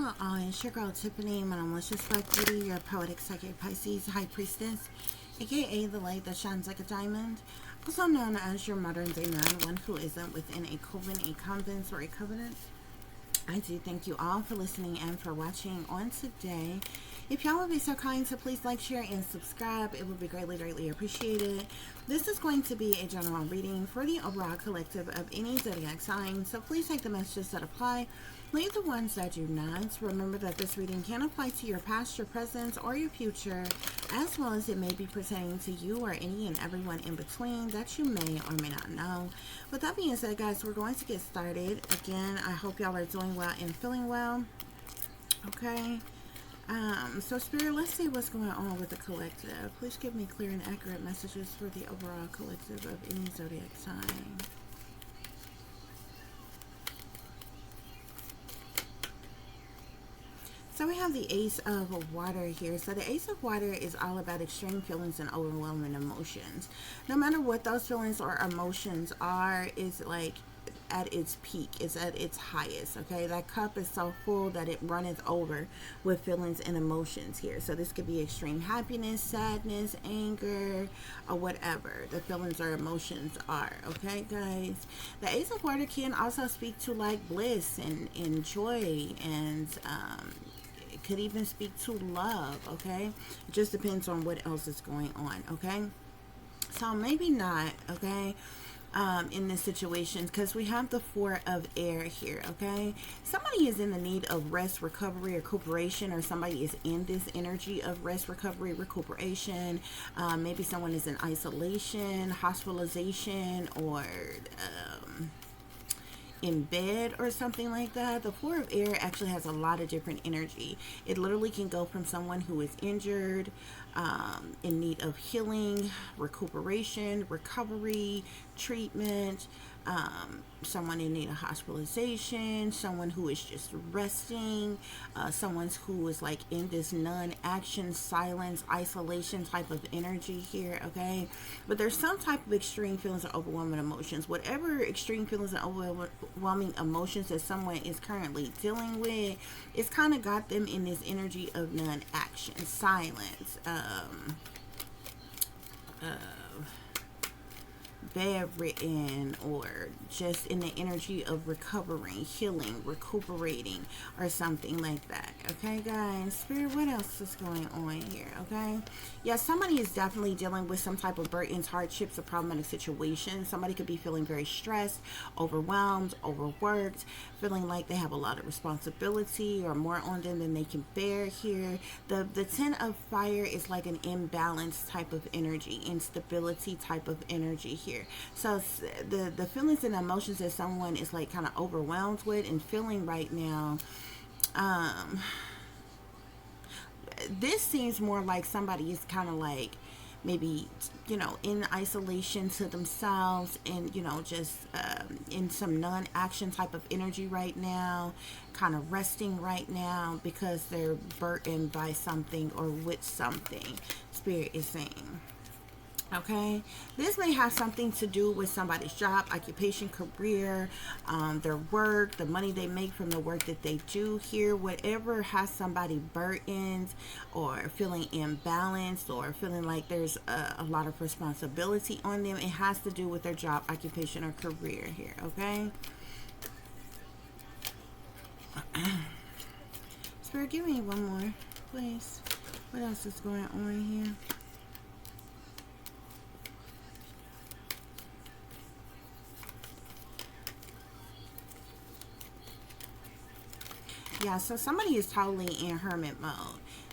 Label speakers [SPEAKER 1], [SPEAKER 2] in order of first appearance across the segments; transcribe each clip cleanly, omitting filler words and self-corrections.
[SPEAKER 1] Hello all, it's your girl Tiffany, my malicious black beauty, your poetic psychic Pisces high priestess, aka the light that shines like a diamond, also known as your modern day man, one who isn't within a coven, a convent, or a covenant. I do thank you all for listening and for watching on today. If y'all would be so kind to please like, share, and subscribe, it would be greatly appreciated. This is going to be a general reading for the overall collective of any zodiac sign, so please take the messages that apply, leave the ones that do not. Remember that this reading can apply to your past, your present, or your future, as well as it may be pertaining to you or any and everyone in between that you may or may not know. With that being said, guys, we're going to get started. Again, I hope y'all are doing well and feeling well. Okay. So Spirit, let's see what's going on with the collective. Please give me clear and accurate messages for the overall collective of any zodiac sign. So we have the Ace of Water here. So the Ace of Water is all about extreme feelings and overwhelming emotions. No matter what those feelings or emotions are, is like at its peak, is at its highest. Okay, that cup is so full that it runneth over with feelings and emotions here. So this could be extreme happiness, sadness, anger, or whatever the feelings or emotions are. Okay, guys, the Ace of Water can also speak to like bliss and joy, and it could even speak to love. Okay, it just depends on what else is going on. Okay, so maybe not. Okay, in this situation, because we have the Four of Air here. Okay, somebody is in the need of rest, recovery, or recuperation, or somebody is in this energy of rest, recovery, recuperation. Maybe someone is in isolation, hospitalization, or in bed or something like that. The Four of Air actually has a lot of different energy. It literally can go from someone who is injured, in need of healing, recuperation, recovery, treatment, someone in need of hospitalization, someone who is just resting, someone who is like in this non-action, silence, isolation type of energy here. Okay, but there's some type of extreme feelings or overwhelming emotions. Whatever extreme feelings and overwhelming emotions that someone is currently dealing with, it's kind of got them in this energy of non-action, silence, bedridden, or just in the energy of recovering, healing, recuperating, or something like that. Okay, guys, Spirit, what else is going on here? Okay, yeah, somebody is definitely dealing with some type of burdens, hardships, or problematic situation. Somebody could be feeling very stressed, overwhelmed, overworked, feeling like they have a lot of responsibility or more on them than they can bear here. The Ten of Fire is like an imbalance type of energy, instability type of energy here. So the feelings and emotions that someone is like kind of overwhelmed with and feeling right now, this seems more like somebody is kind of like maybe, you know, in isolation to themselves, and, you know, just in some non-action type of energy right now, kind of resting right now because they're burdened by something or with something, Spirit is saying. Okay, this may have something to do with somebody's job, occupation, career, their work, the money they make from the work that they do here. Whatever has somebody burdened or feeling imbalanced or feeling like there's a lot of responsibility on them, it has to do with their job, occupation, or career here. Okay, Spirit, give me one more, please. What else is going on here? Yeah, so somebody is totally in hermit mode.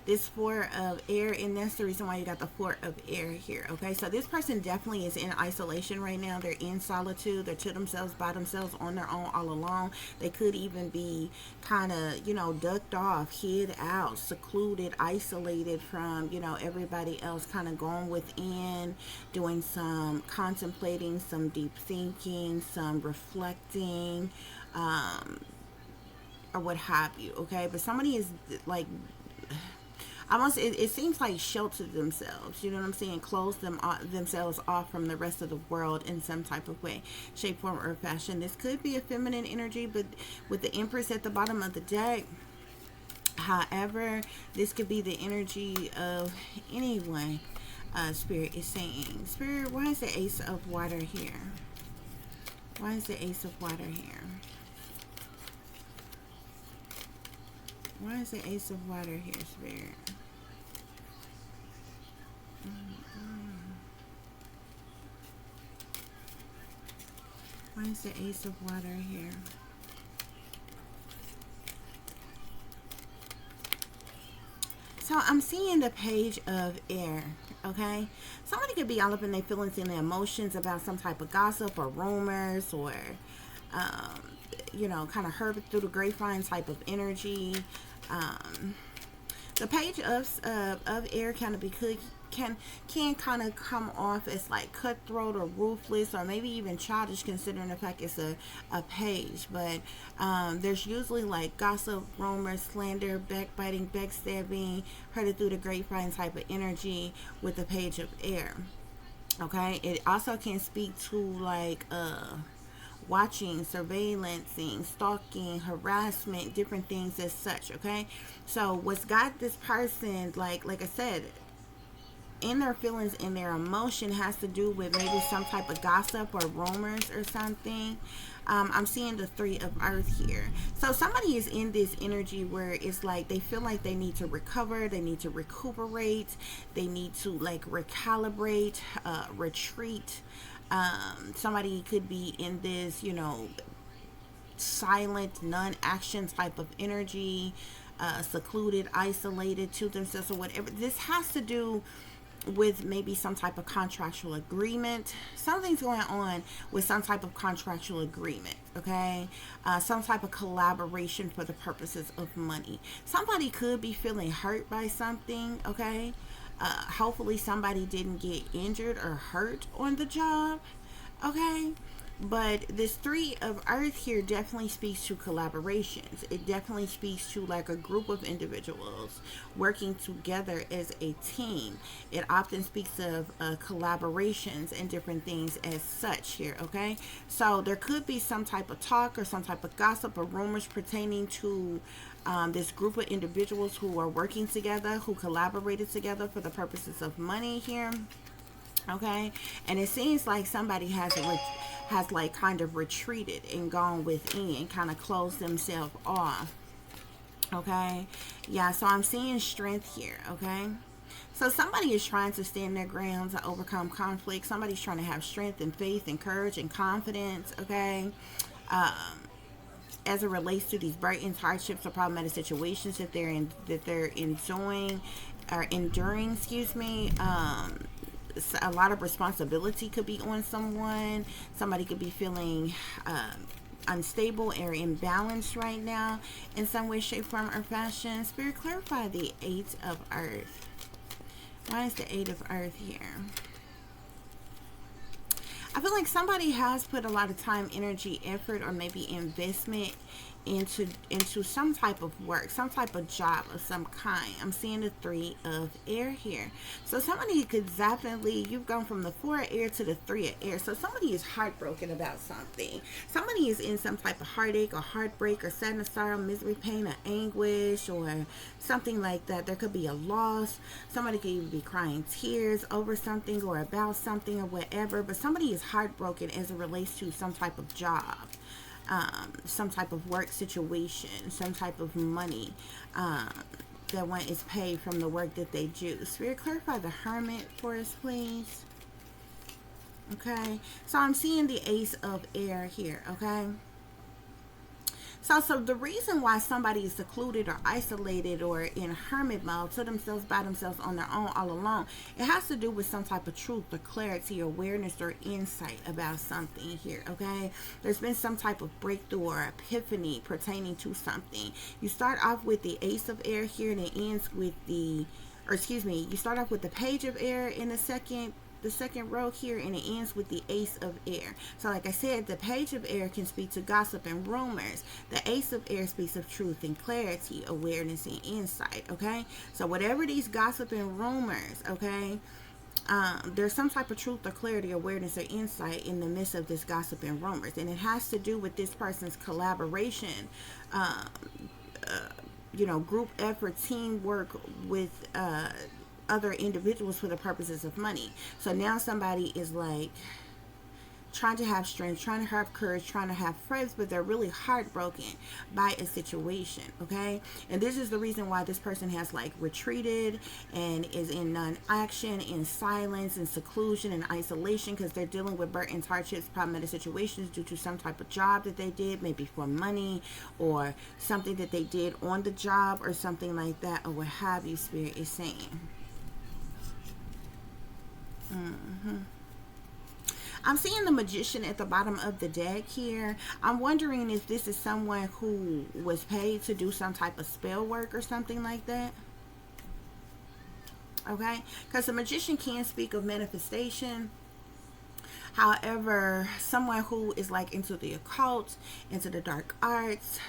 [SPEAKER 1] This Four of Air, and that's the reason why you got the Four of Air here. Okay, so this person definitely is in isolation right now. They're in solitude. They're to themselves, by themselves, on their own, all alone. They could even be kind of, you know, ducked off, hid out, secluded, isolated from, you know, everybody else, kind of going within, doing some contemplating, some deep thinking, some reflecting, or what have you. Okay, but somebody is like almost, it seems like sheltered themselves, you know what I'm saying, closed themselves off from the rest of the world in some type of way, shape, form, or fashion. This could be a feminine energy, but with the Empress at the bottom of the deck, However, this could be the energy of anyone. Spirit is saying, Spirit, why is the Ace of Water here? Why is the Ace of Water here? Why is the Ace of Water here, Spirit? Why is the Ace of Water here? So I'm seeing the Page of Air, okay? Somebody could be all up in their feelings and their emotions about some type of gossip or rumors or, you know, kind of heard through the grapevine type of energy. The Page of Air kind of can kind of come off as like cutthroat or ruthless or maybe even childish, considering the fact it's a page. But there's usually like gossip, rumors, slander, backbiting, backstabbing, heard it through the grapevine type of energy with the Page of Air. Okay, it also can speak to like watching, surveillancing, stalking, harassment, different things as such. Okay, so what's got this person, like I said, in their feelings and their emotion has to do with maybe some type of gossip or rumors or something. I'm seeing the Three of Earth here. So somebody is in this energy where it's like they feel like they need to recover, they need to recuperate, they need to like recalibrate, retreat. Somebody could be in this, you know, silent, non-action type of energy, secluded, isolated to themselves or whatever. This has to do with maybe some type of contractual agreement. Something's going on with some type of contractual agreement, okay? Some type of collaboration for the purposes of money. Somebody could be feeling hurt by something, okay? Hopefully somebody didn't get injured or hurt on the job, okay? But this Three of Earth here definitely speaks to collaborations. It definitely speaks to like a group of individuals working together as a team. It often speaks of collaborations and different things as such here, okay? So there could be some type of talk or some type of gossip or rumors pertaining to this group of individuals who are working together, who collaborated together for the purposes of money here. Okay, and it seems like somebody has like kind of retreated and gone within and kind of closed themselves off. Okay, yeah, so I'm seeing strength here. Okay, so somebody is trying to stand their ground to overcome conflict. Somebody's trying to have strength and faith and courage and confidence. Okay, as it relates to these burdens, hardships, or problematic situations that they're enjoying or enduring. Excuse me. A lot of responsibility could be on someone. Somebody could be feeling unstable or imbalanced right now in some way, shape, form, or fashion. Spirit, clarify the Eight of Earth. Why is the Eight of Earth here? I feel like somebody has put a lot of time, energy, effort, or maybe investment into some type of work, some type of job of some kind. I'm seeing the Three of Air here. So somebody could definitely, you've gone from the Four of Air to the Three of Air. So somebody is heartbroken about something. Somebody is in some type of heartache or heartbreak or sadness, sorrow, misery, pain, or anguish or something like that. There could be a loss. Somebody could even be crying tears over something or about something or whatever. But somebody is heartbroken as it relates to some type of job. Some type of work situation, some type of money that one is paid from the work that they do. Spirit, clarify the Hermit for us, please. Okay, so I'm seeing the Ace of Air here, okay? So the reason why somebody is secluded or isolated or in hermit mode to themselves, by themselves, on their own, all alone, it has to do with some type of truth or clarity, awareness, or insight about something here, okay? There's been some type of breakthrough or epiphany pertaining to something. You start off with the Ace of Air here, and it ends with the, or excuse me, you start off with the Page of Air in the second row here, and it ends with the Ace of Air. So like I said, the Page of Air can speak to gossip and rumors. The Ace of Air speaks of truth and clarity, awareness, and insight, okay? So whatever these gossip and rumors, okay, there's some type of truth or clarity, awareness, or insight in the midst of this gossip and rumors, and it has to do with this person's collaboration, group effort, teamwork with other individuals for the purposes of money. So now somebody is like trying to have strength, trying to have courage, trying to have friends, but they're really heartbroken by a situation, okay? And this is the reason why this person has like retreated and is in non-action, in silence, in seclusion, in isolation, because they're dealing with burdens, hardships, problematic situations due to some type of job that they did, maybe for money or something that they did on the job or something like that, or what have you, Spirit is saying. I'm seeing the Magician at the bottom of the deck here. I'm wondering if this is someone who was paid to do some type of spell work or something like that. Okay? Because the Magician can speak of manifestation. However, someone who is like into the occult, into the dark arts,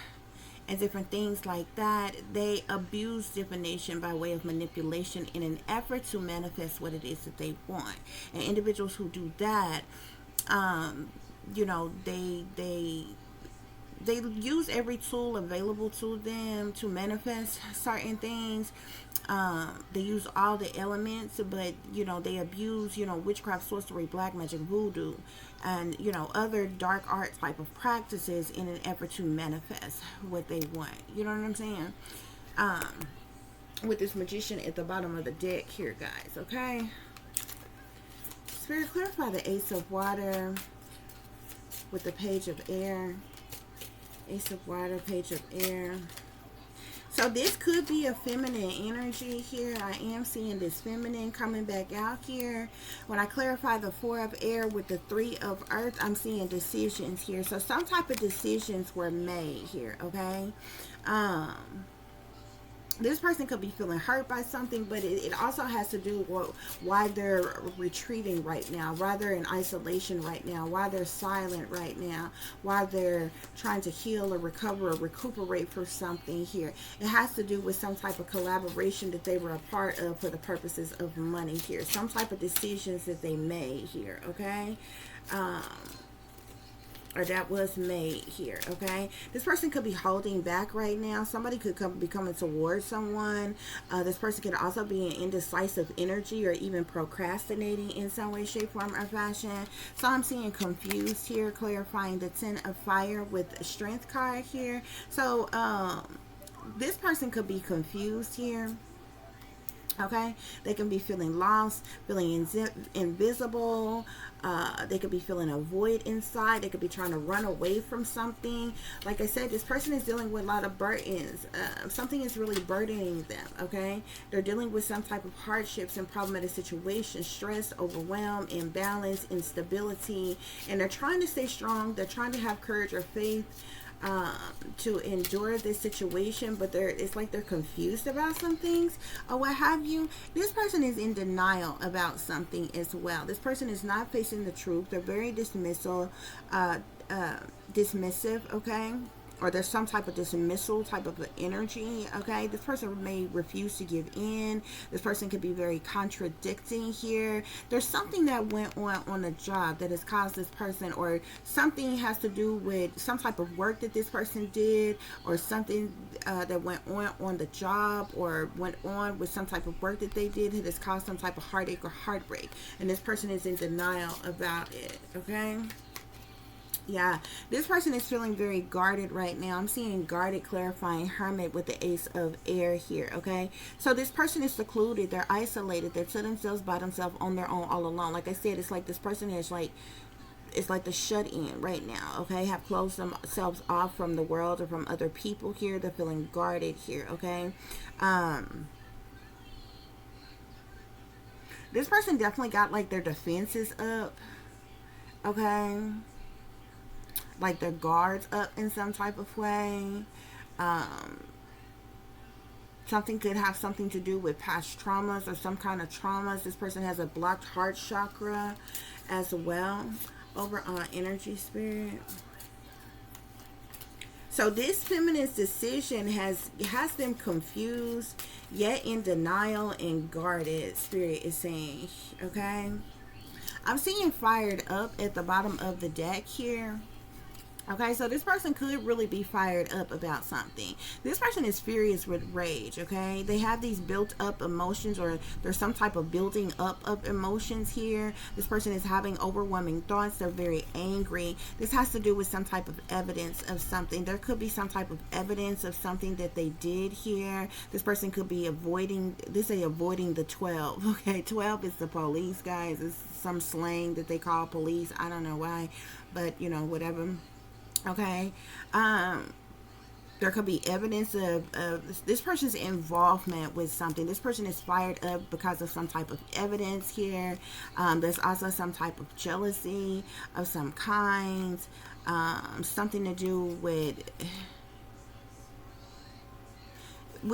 [SPEAKER 1] and different things like that, they abuse divination by way of manipulation in an effort to manifest what it is that they want. And individuals who do that, they use every tool available to them to manifest certain things. They use all the elements, but they abuse witchcraft, sorcery, black magic, voodoo, and other dark art type of practices in an effort to manifest what they want. You know what I'm saying? With this Magician at the bottom of the deck here, guys. Okay, Spirit, clarify the Ace of Water with the Page of Air. Ace of Water, Page of Air. So this could be a feminine energy here. I am seeing this feminine coming back out here. When I clarify the Four of Air with the Three of Earth, I'm seeing decisions here. So some type of decisions were made here, okay? This person could be feeling hurt by something, but it also has to do with why they're retreating right now, why they're in isolation right now, why they're silent right now, why they're trying to heal or recover or recuperate for something here. It has to do with some type of collaboration that they were a part of for the purposes of money here. Some type of decisions that they made here, okay? Or that was made here, okay? This person could be holding back right now. Somebody could be coming towards someone. This person could also be in indecisive energy or even procrastinating in some way, shape, form, or fashion. So I'm seeing confused here, clarifying the Ten of Fire with a Strength card here. So this person could be confused here. Okay, they can be feeling lost, feeling invisible. They could be feeling a void inside. They could be trying to run away from something. Like I said, this person is dealing with a lot of burdens. Something is really burdening them. Okay, they're dealing with some type of hardships and problematic situations, stress, overwhelm, imbalance, instability, and they're trying to stay strong. They're trying to have courage or faith to endure this situation, but it's like they're confused about some things or what have you. This person is in denial about something as well. This person is not facing the truth. They're very dismissive, okay? Or there's some type of dismissal type of energy, okay? This person may refuse to give in. This person could be very contradicting here. There's something that went on the job that has caused this person, or something has to do with some type of work that this person did, or something that went on the job, or went on with some type of work that they did that has caused some type of heartache or heartbreak. And this person is in denial about it, okay? Yeah, this person is feeling very guarded right now. I'm seeing guarded, clarifying Hermit with the Ace of Air here, okay? So this person is secluded. They're isolated. They're to themselves, by themselves, on their own, all alone. Like I said, it's like this person is like, it's like the shut-in right now, okay? Have closed themselves off from the world or from other people here. They're feeling guarded here, okay? This person definitely got like their defenses up, okay? Like their guards up in some type of way. Something could have something to do with past traumas or some kind of traumas. This person has a blocked heart chakra as well over on energy, Spirit. So this feminine's decision has them confused, yet in denial and guarded, Spirit is saying, okay? I'm seeing fired up at the bottom of the deck here. Okay, so this person could really be fired up about something. This person is furious with rage, okay? They have these built up emotions, or there's some type of building up of emotions here. This person is having overwhelming thoughts. They're very angry. This has to do with some type of evidence of something. There could be some type of evidence of something that they did here. This person could be avoiding, they say avoiding the 12, okay? 12 is the police, guys. It's some slang that they call police. I don't know why, but you know, whatever. Okay. There could be evidence of this person's involvement with something. This person is fired up because of some type of evidence here. There's also some type of jealousy of some kind. Something to do with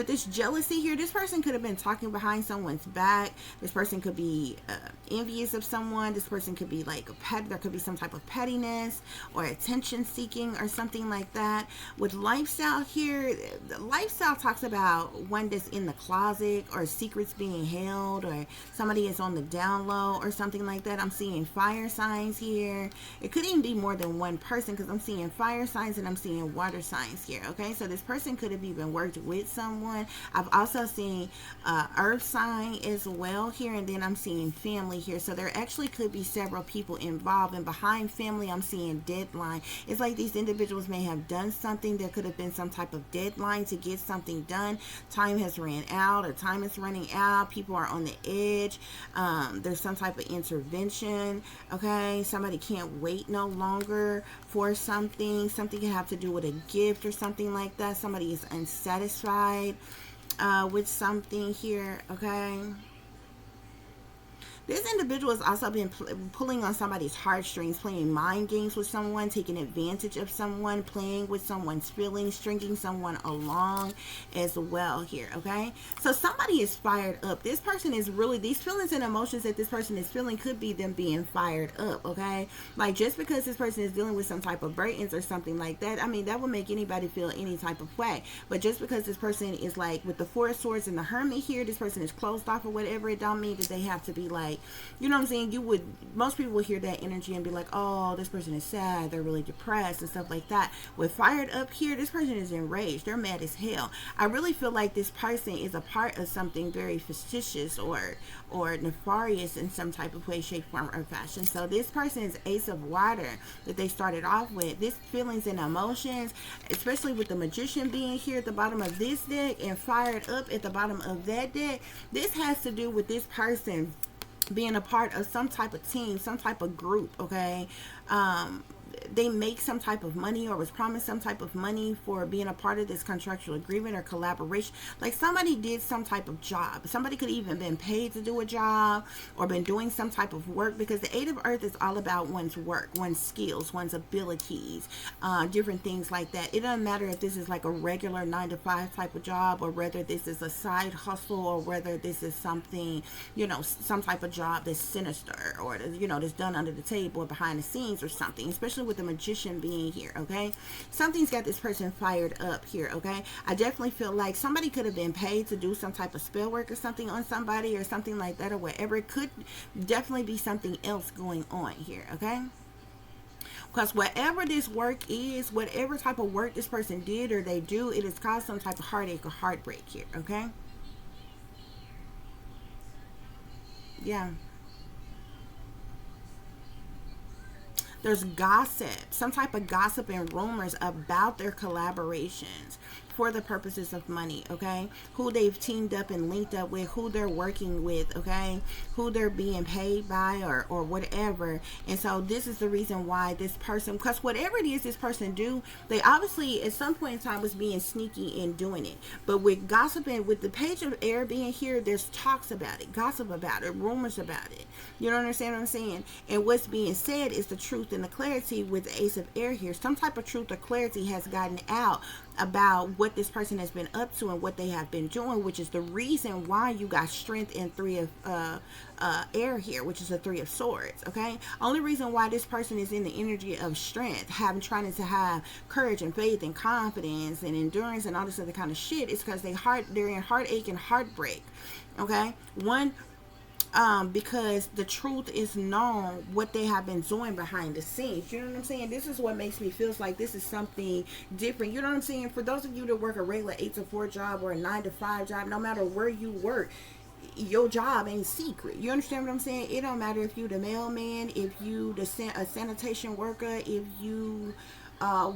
[SPEAKER 1] this jealousy here. This person could have been talking behind someone's back. This person could be envious of someone. This person could be like a pet. There could be some type of pettiness or attention seeking or something like that. With lifestyle here, the lifestyle talks about one that's in the closet, or secrets being held, or somebody is on the down low or something like that. I'm seeing fire signs here. It could even be more than one person, because I'm seeing fire signs and I'm seeing water signs here. Okay, so this person could have even worked with someone. I've also seen earth sign as well here, and then I'm seeing family here. So there actually could be several people involved, and behind family I'm seeing deadline. It's like these individuals may have done something. There could have been some type of deadline to get something done. Time has ran out, or time is running out. People are on the edge. There's some type of intervention. Okay, somebody can't wait no longer for something. Something can have to do with a gift or something like that. Somebody is unsatisfied with something here. Okay, this individual has also been pulling on somebody's heartstrings, playing mind games with someone, taking advantage of someone, playing with someone's feelings, stringing someone along as well here. Okay, so somebody is fired up. This person is really, these feelings and emotions that this person is feeling could be them being fired up. Okay, like just because this person is dealing with some type of break-ins or something like that, I mean, that would make anybody feel any type of way. But just because this person is like with the Four of Swords and the Hermit here, this person is closed off or whatever, it don't mean that they have to be like, you know what I'm saying? Most people would hear that energy and be like, oh, this person is sad, they're really depressed and stuff like that. With fired up here, this person is enraged, they're mad as hell. I really feel like this person is a part of something very fictitious or nefarious in some type of way, shape, form, or fashion. So this person is Ace of Water that they started off with. This feelings and emotions, especially with the Magician being here at the bottom of this deck and fired up at the bottom of that deck, this has to do with this person being a part of some type of team, some type of group. Okay, they make some type of money, or was promised some type of money for being a part of this contractual agreement or collaboration. Like somebody did some type of job. Somebody could even been paid to do a job, or been doing some type of work, because the Eight of Earth is all about one's work, one's skills, one's abilities, different things like that. It doesn't matter if this is like a regular 9-to-5 type of job, or whether this is a side hustle, or whether this is something, you know, some type of job that's sinister, or, you know, that's done under the table or behind the scenes or something, especially with the Magician being here. Okay, something's got this person fired up here. Okay, I definitely feel like somebody could have been paid to do some type of spell work or something on somebody, or something like that, or whatever. It could definitely be something else going on here. Okay, because whatever this work is, whatever type of work this person did or they do, it has caused some type of heartache or heartbreak here. Okay, yeah. There's gossip, some type of gossip and rumors about their collaborations for the purposes of money. Okay, who they've teamed up and linked up with, who they're working with. Okay, who they're being paid by, or whatever. And so this is the reason why this person, because whatever it is this person do, they obviously at some point in time was being sneaky in doing it. But with gossip and with the Page of Air being here, there's talks about it, gossip about it, rumors about it. You don't understand what I'm saying? And what's being said is the truth and the clarity. With the Ace of Air here, some type of truth or clarity has gotten out about what this person has been up to and what they have been doing, which is the reason why you got strength in Three of Air here, which is a Three of Swords. Okay, only reason why this person is in the energy of strength, trying to have courage and faith and confidence and endurance and all this other kind of shit, is because they're in heartache and heartbreak. Okay, one because the truth is known what they have been doing behind the scenes. You know what I'm saying? This is what makes me feel like this is something different. You know what I'm saying? For those of you that work a regular 8 to 4 job or a 9 to 5 job, no matter where you work, your job ain't secret. You understand what I'm saying? It don't matter if you the mailman, if you a sanitation worker, if you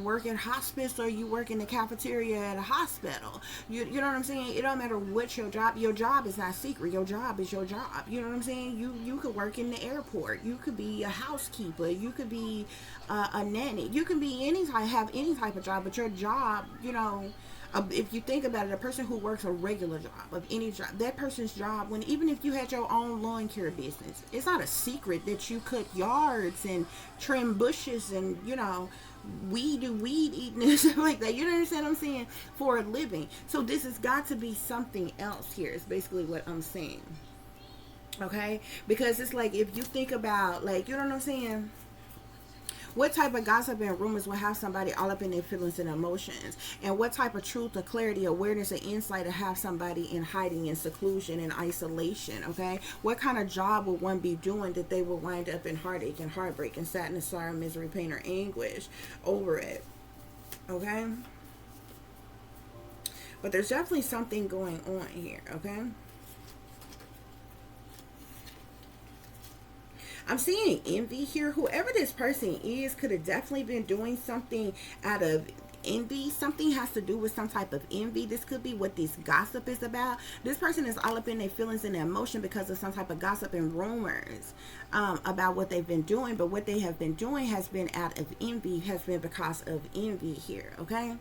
[SPEAKER 1] work at hospice, or you work in the cafeteria at a hospital. You know what I'm saying? It don't matter what your job is not secret. Your job is your job. You know what I'm saying? You could work in the airport. You could be a housekeeper. You could be a nanny. You can be have any type of job, but your job, you know, if you think about it, a person who works a regular job, of any job, that person's job, when even if you had your own lawn care business, it's not a secret that you cut yards and trim bushes and, you know, weed eating and stuff like that. You understand what I'm saying? For a living. So this has got to be something else here, is basically what I'm saying. Okay? Because it's like, if you think about, like, you know what I'm saying? What type of gossip and rumors will have somebody all up in their feelings and emotions? And what type of truth or clarity, awareness, or insight to have somebody in hiding, in seclusion, and isolation? Okay? What kind of job would one be doing that they will wind up in heartache and heartbreak and sadness, sorrow, misery, pain, or anguish over it? Okay? But there's definitely something going on here. Okay? I'm seeing envy here. Whoever this person is could have definitely been doing something out of envy. Something has to do with some type of envy. This could be what this gossip is about. This person is all up in their feelings and their emotion because of some type of gossip and rumors about what they've been doing. But what they have been doing has been out of envy, has been because of envy here. Okay?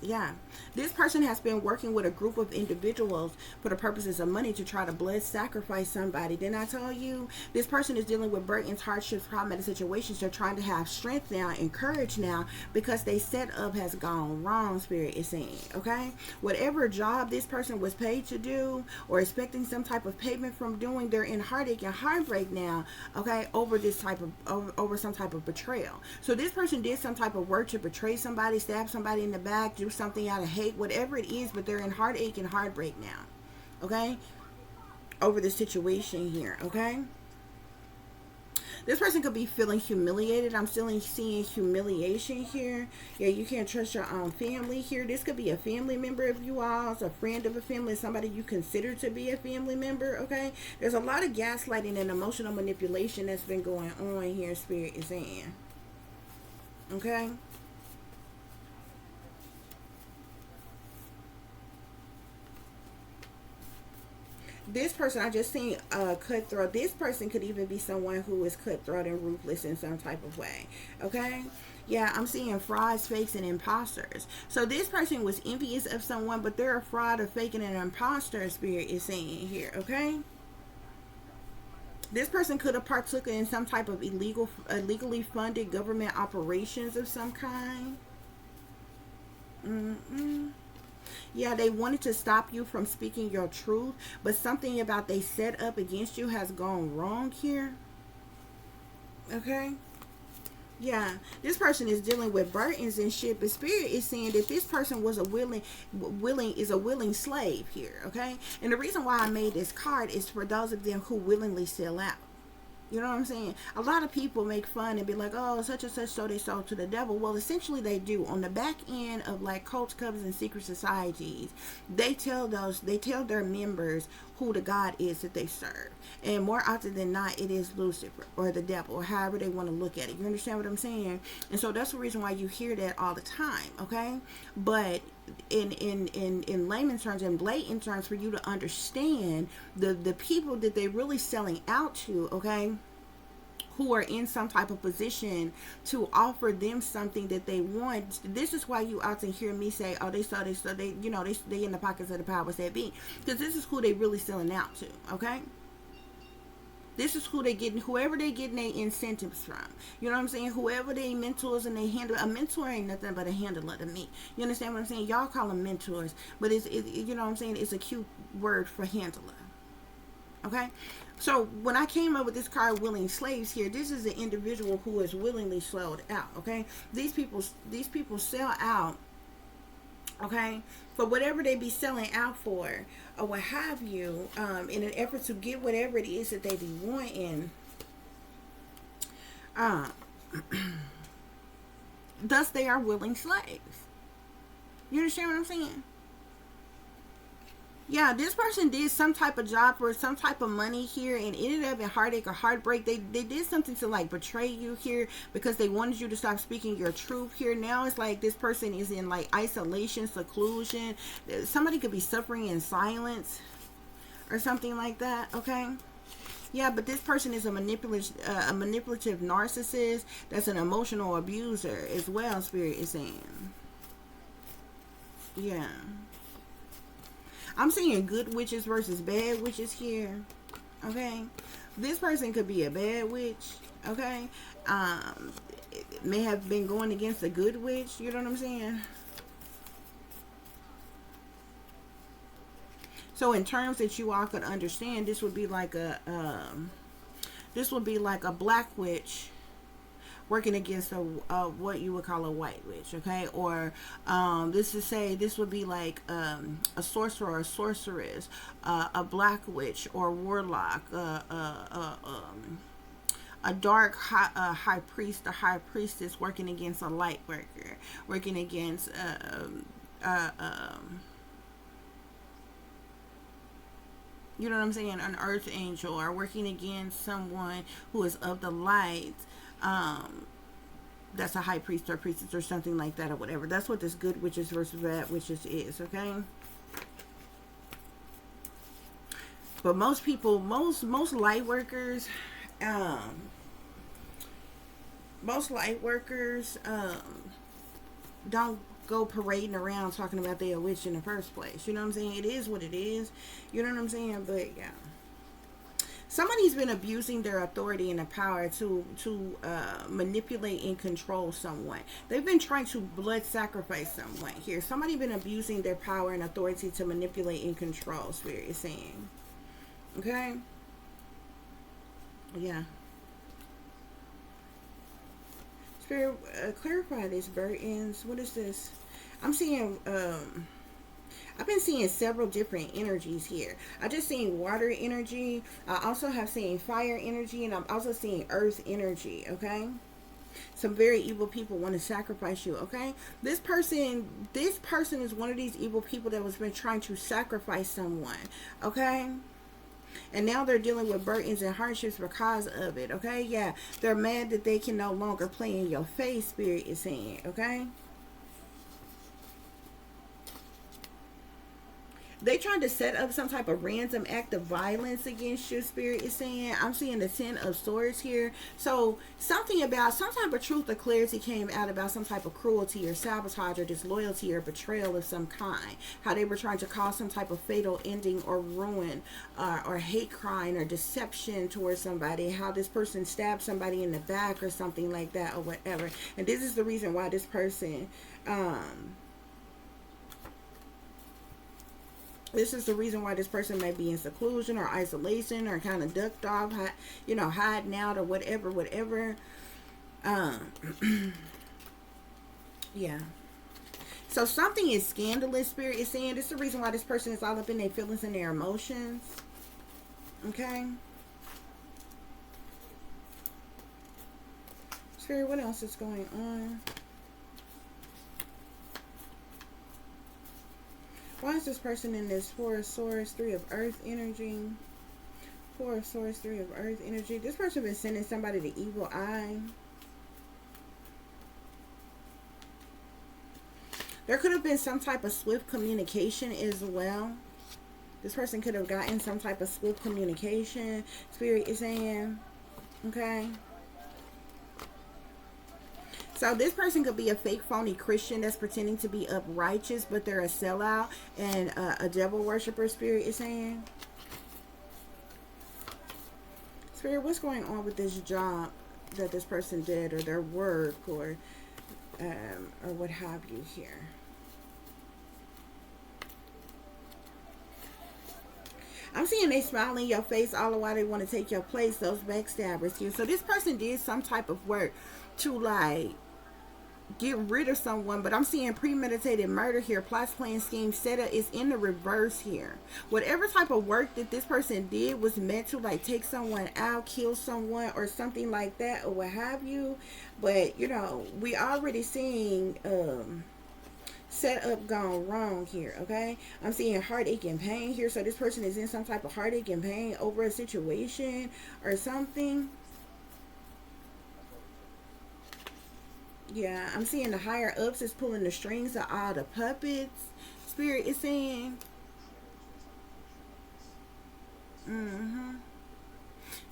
[SPEAKER 1] Yeah, this person has been working with a group of individuals for the purposes of money to try to blood sacrifice somebody. Didn't I tell you? This person is dealing with burdens, hardships, problematic situations. They're trying to have strength now and courage now because they setup has gone wrong, Spirit is saying. Okay? Whatever job this person was paid to do or expecting some type of payment from doing, they're in heartache and heartbreak now, okay, over this type of, over some type of betrayal. So this person did some type of work to betray somebody, stab somebody in the back, do something out of hate, whatever it is, but they're in heartache and heartbreak now, okay, over the situation here. Okay, this person could be feeling humiliated. I'm still seeing humiliation here. Yeah, you can't trust your own family here. This could be a family member of you all's, a friend of a family, somebody you consider to be a family member. Okay, there's a lot of gaslighting and emotional manipulation that's been going on here, Spirit is saying. Okay, this person, I just seen cutthroat. This person could even be someone who is cutthroat and ruthless in some type of way. Okay, yeah, I'm seeing frauds, fakes, and imposters. So this person was envious of someone, but they're a fraud, a fake, and an imposter, Spirit is saying here. Okay, this person could have partook in some type of illegally funded government operations of some kind. Yeah, they wanted to stop you from speaking your truth, but something about they set up against you has gone wrong here. Okay? Yeah, this person is dealing with burdens and shit, but Spirit is saying that this person was a willing slave here. Okay? And the reason why I made this card is for those of them who willingly sell out. You know what I'm saying? A lot of people make fun and be like, oh, such and such, so they sold to the devil. Well, essentially they do. On the back end of like cults, covens, and secret societies, they tell their members who the God is that they serve. And more often than not, it is Lucifer or the devil, or however they want to look at it. You understand what I'm saying? And so that's the reason why you hear that all the time, okay? But in layman's terms and blatant terms, for you to understand the people that they're really selling out to, okay, who are in some type of position to offer them something that they want. This is why you often hear me say, oh, they you know, they in the pockets of the powers that be, because this is who they really selling out to. Okay, this is who they getting, whoever they getting their incentives from. You know what I'm saying? Whoever they mentors and they handle. A mentor ain't nothing but a handler to me. You understand what I'm saying? Y'all call them mentors, but it's you know what I'm saying? It's a cute word for handler. Okay, so when I came up with this card, willing slaves here, this is an individual who is willingly sold out. Okay, these people sell out Okay, for whatever they be selling out for or what have you, in an effort to get whatever it is that they be wanting. Um, thus they are willing slaves. You understand what I'm saying? Yeah, this person did some type of job or some type of money here and ended up in heartache or heartbreak. They did something to like betray you here because they wanted you to stop speaking your truth here. Now it's like this person is in like isolation, seclusion. Somebody could be suffering in silence or something like that. Okay. Yeah, but this person is a manipulative narcissist. That's an emotional abuser as well. Spirit is saying. Yeah. I'm seeing good witches versus bad witches here. Okay. This person could be a bad witch. Okay. It may have been going against a good witch. You know what I'm saying? So in terms that you all could understand, this would be like a black witch working against what you would call a white witch, okay? Or this would be like a sorcerer or sorceress, a black witch or warlock, a dark high priest or high priestess working against a light worker, working against you know what I'm saying, an earth angel, or working against someone who is of the light. That's a high priest or priestess or something like that or whatever. That's what this good witches versus bad witches is, okay? But most people, most light workers, don't go parading around talking about they a witch in the first place. You know what I'm saying? It is what it is. You know what I'm saying? But yeah. Somebody's been abusing their authority and the power to manipulate and control someone. They've been trying to blood sacrifice someone here. Somebody been abusing their power and authority to manipulate and control, Spirit is saying. Okay? Yeah. Spirit, clarify this, Burtons. What is this? I'm seeing... I've been seeing several different energies here. I just seen water energy. I also have seen fire energy, and I'm also seeing earth energy, okay? Some very evil people want to sacrifice you, okay? This person is one of these evil people that was been trying to sacrifice someone, okay? And now they're dealing with burdens and hardships because of it, okay? Yeah, they're mad that they can no longer play in your face, Spirit is saying, okay? They tried to set up some type of random act of violence against you, Spirit is saying. I'm seeing the 10 of Swords here. So something about some type of truth or clarity came out about some type of cruelty or sabotage or disloyalty or betrayal of some kind. How they were trying to cause some type of fatal ending or ruin or hate crime or deception towards somebody. How this person stabbed somebody in the back or something like that or whatever. And this is the reason why this person... this is the reason why this person may be in seclusion or isolation or kind of ducked off, you know, hiding out or whatever. Yeah. So something is scandalous, Spirit is saying. This is the reason why this person is all up in their feelings and their emotions. Okay. Spirit, what else is going on? Why is this person in this 4 of Swords, 3 of Earth energy? 4 of Swords, 3 of Earth energy. This person been sending somebody the evil eye. There could have been some type of swift communication as well. This person could have gotten some type of swift communication. Spirit is saying, okay. So this person could be a fake phony Christian that's pretending to be uprighteous, but they're a sellout and a devil worshiper, Spirit is saying. Spirit, what's going on with this job that this person did, or their work, or what have you here? I'm seeing they smile in your face all the while they want to take your place, those backstabbers here. So this person did some type of work to like get rid of someone, but I'm seeing premeditated murder here. Plots, plan, scheme, setup is in the reverse here. Whatever type of work that this person did was meant to like take someone out, kill someone, or something like that, or what have you. But you know, we already seeing setup gone wrong here. Okay, I'm seeing heartache and pain here. So this person is in some type of heartache and pain over a situation or something. Yeah, I'm seeing the higher ups is pulling the strings of all the puppets. Spirit is saying. Mm-hmm.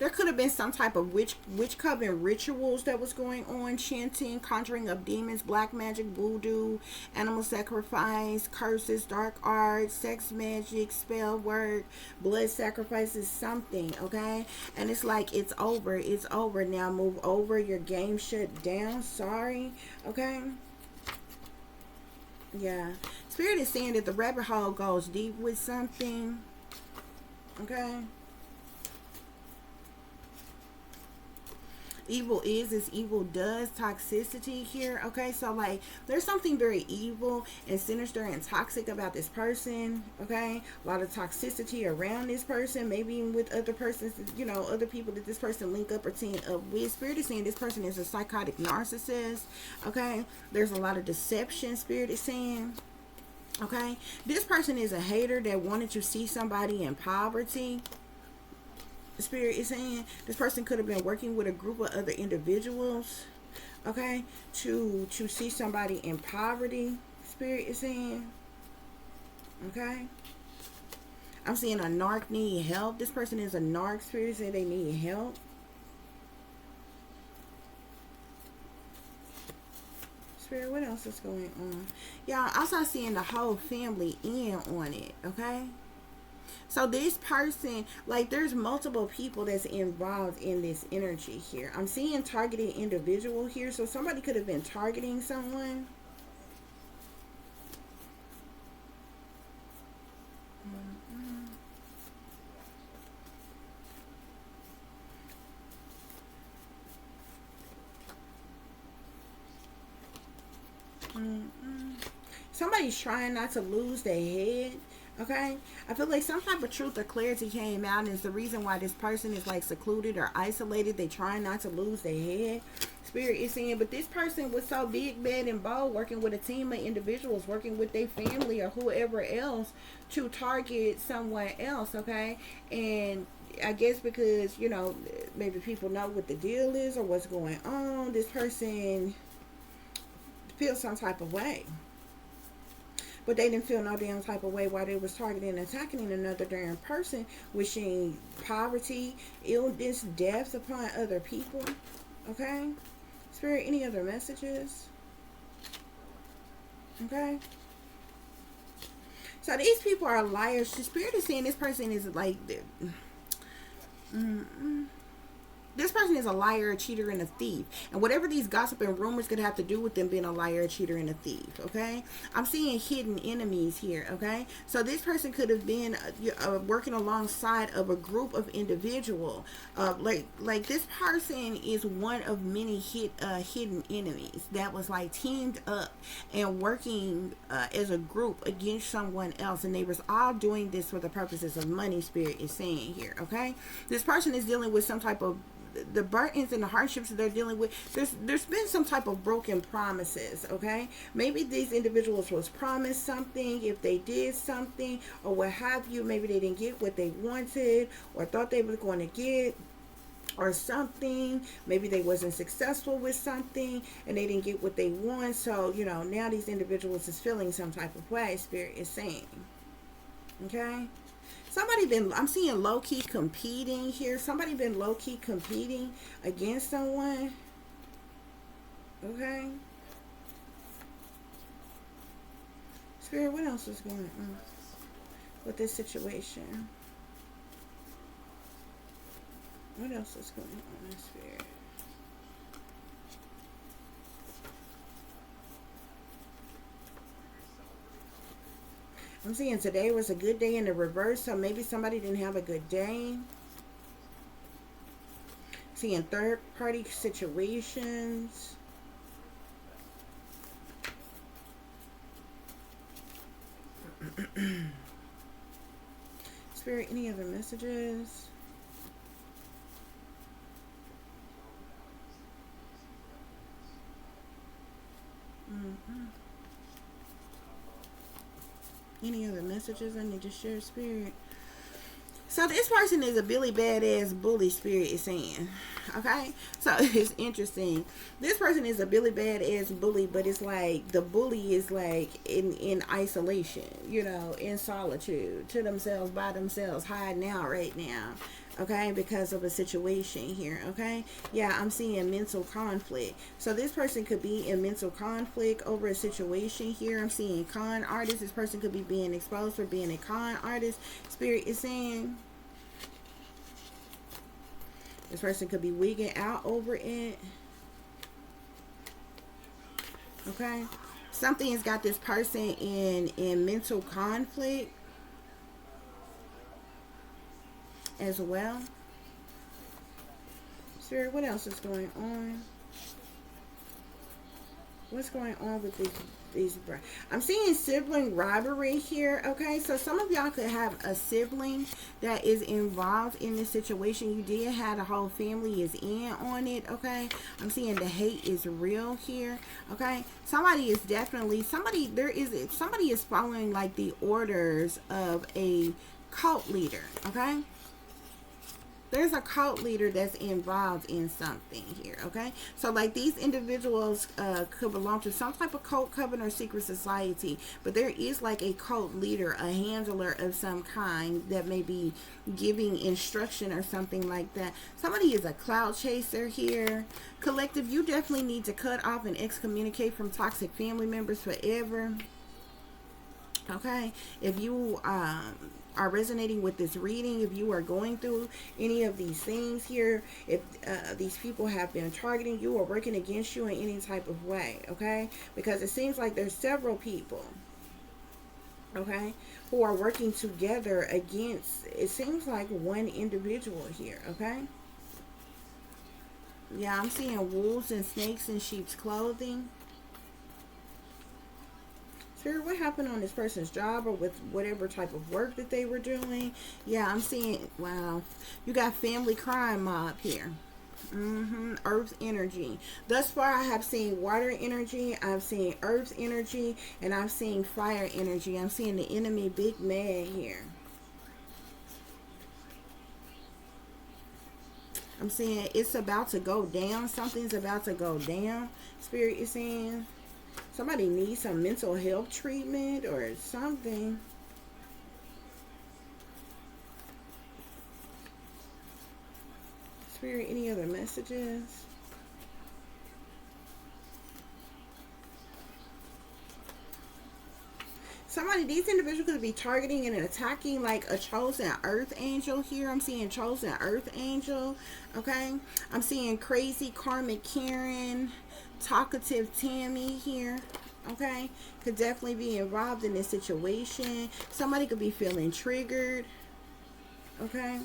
[SPEAKER 1] There could have been some type of witch coven rituals that was going on, chanting, conjuring of demons, black magic, voodoo, animal sacrifice, curses, dark arts, sex magic, spell work, blood sacrifices, something, okay? And it's like it's over now. Move over, your game shut down. Sorry, okay? Yeah. Spirit is saying that the rabbit hole goes deep with something. Okay. Evil is as evil does. Toxicity here. Okay, so like there's something very evil and sinister and toxic about this person. Okay, a lot of toxicity around this person, maybe even with other persons, you know, other people that this person link up or team up with. Spirit is saying this person is a psychotic narcissist. Okay, there's a lot of deception. Spirit is saying. Okay, this person is a hater that wanted to see somebody in poverty. Spirit is saying this person could have been working with a group of other individuals, okay, to see somebody in poverty. Spirit is saying, okay. I'm seeing a narc need help. This person is a narc. Spirit saying they need help. Spirit, what else is going on? Y'all, also seeing the whole family in on it, okay? So this person, like there's multiple people that's involved in this energy here. I'm seeing targeted individual here. So somebody could have been targeting someone. Somebody's trying not to lose their head. Okay, I feel like some type of truth or clarity came out, and it's the reason why this person is like secluded or isolated. They trying not to lose their head. Spirit is saying, but this person was so big, bad, and bold, working with a team of individuals, working with their family or whoever else to target someone else. Okay, and I guess because you know maybe people know what the deal is or what's going on, this person feels some type of way. But they didn't feel no damn type of way while they was targeting and attacking another damn person, wishing poverty, illness, deaths upon other people. Okay? Spirit, any other messages? Okay? So these people are liars. The Spirit is saying this person is like... This person is a liar, a cheater, and a thief. And whatever these gossip and rumors could have to do with them being a liar, a cheater, and a thief, okay? I'm seeing hidden enemies here, okay? So this person could have been working alongside of a group of individual. Like this person is one of many hidden enemies that was like teamed up and working as a group against someone else. And they was all doing this for the purposes of money, Spirit is saying here, okay? This person is dealing with some type of the burdens and the hardships that they're dealing with. There's been some type of broken promises, okay? Maybe these individuals was promised something if they did something or what have you. Maybe they didn't get what they wanted or thought they were going to get or something. Maybe they wasn't successful with something and they didn't get what they want. So, you know, now these individuals is feeling some type of way, Spirit is saying. Okay? Somebody been, I'm seeing low-key competing here. Somebody been low-key competing against someone. Okay. Spirit, what else is going on with this situation? What else is going on in Spirit? I'm seeing today was a good day in the reverse, so maybe somebody didn't have a good day. Seeing third party situations. Spirit, any other messages? Any other messages I need to share, Spirit? So this person is a Billy Badass bully, Spirit is saying. Okay? So it's interesting. This person is a Billy Badass bully, but it's like the bully is like in isolation, you know, in solitude, to themselves, by themselves, hiding out right now. Okay, because of a situation here. Okay, yeah, I'm seeing mental conflict. So this person could be in mental conflict over a situation here. I'm seeing con artist. This person could be being exposed for being a con artist. Spirit is saying this person could be wigging out over it. Okay, something has got this person in mental conflict as well. Spirit, what else is going on? What's going on with these I'm seeing sibling rivalry here. Okay, so some of y'all could have a sibling that is involved in this situation. You did have the whole family is in on it. Okay, I'm seeing the hate is real here. Okay, somebody is definitely somebody is following like the orders of a cult leader. Okay, there's a cult leader that's involved in something here. Okay, so like these individuals could belong to some type of cult, coven, or secret society, but there is like a cult leader, a handler of some kind that may be giving instruction or something like that. Somebody is a cloud chaser here. Collective, you definitely need to cut off and excommunicate from toxic family members forever. Okay, if you are resonating with this reading, if you are going through any of these things here, if these people have been targeting you or working against you in any type of way, okay, because it seems like there's several people, okay, who are working together against, it seems like one individual here. Okay, yeah, I'm seeing wolves and snakes in sheep's clothing. Spirit, what happened on this person's job or with whatever type of work that they were doing? Yeah, I'm seeing, wow, you got family crime mob here. Earth energy. Thus far, I have seen water energy, I've seen earth energy, and I've seen fire energy. I'm seeing the enemy big mad here. I'm seeing it's about to go down. Something's about to go down. Spirit is saying somebody needs some mental health treatment or something. Spirit, any other messages? Somebody, these individuals could be targeting and attacking like a chosen earth angel here. I'm seeing chosen earth angel. Okay, I'm seeing crazy karmic Karen, talkative Tammy here. Okay, could definitely be involved in this situation. Somebody could be feeling triggered. Okay,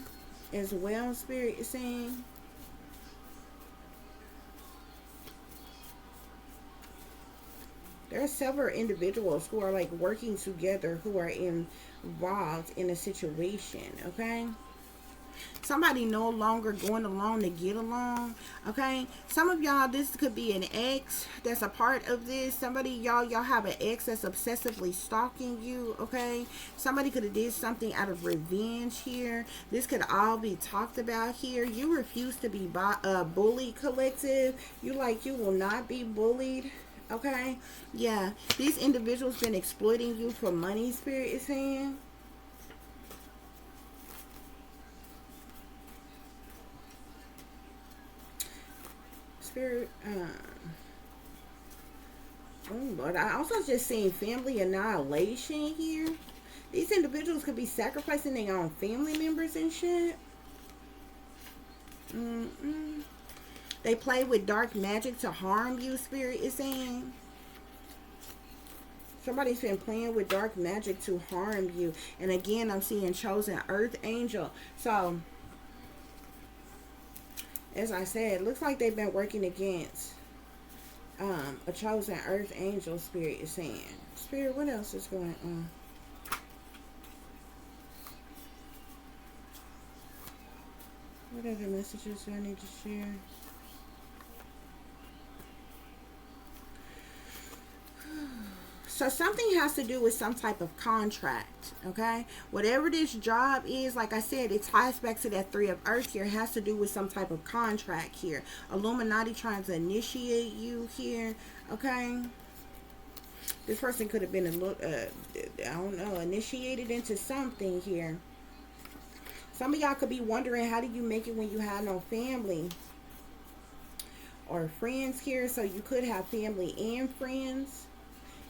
[SPEAKER 1] as well, Spirit is saying. There are several individuals who are like working together, who are involved in a situation. Okay, somebody no longer going along to get along. Okay, some of y'all, this could be an ex that's a part of this. Somebody, y'all have an ex that's obsessively stalking you. Okay, somebody could have did something out of revenge here. This could all be talked about here. You refuse to be bullied, collective. You will not be bullied. Okay, yeah, these individuals been exploiting you for money, Spirit is saying. Spirit, oh Lord, I also just seen family annihilation here. These individuals could be sacrificing their own family members and shit. They play with dark magic to harm you, Spirit is saying. Somebody's been playing with dark magic to harm you. And again, I'm seeing chosen earth angel. So, as I said, it looks like they've been working against a chosen earth angel, Spirit is saying. Spirit, what else is going on? What other messages do I need to share? So something has to do with some type of contract, okay? Whatever this job is, like I said, it ties back to that 3 of Earth here. It has to do with some type of contract here. Illuminati trying to initiate you here, okay? This person could have been, I don't know, initiated into something here. Some of y'all could be wondering, how do you make it when you have no family or friends here? So you could have family and friends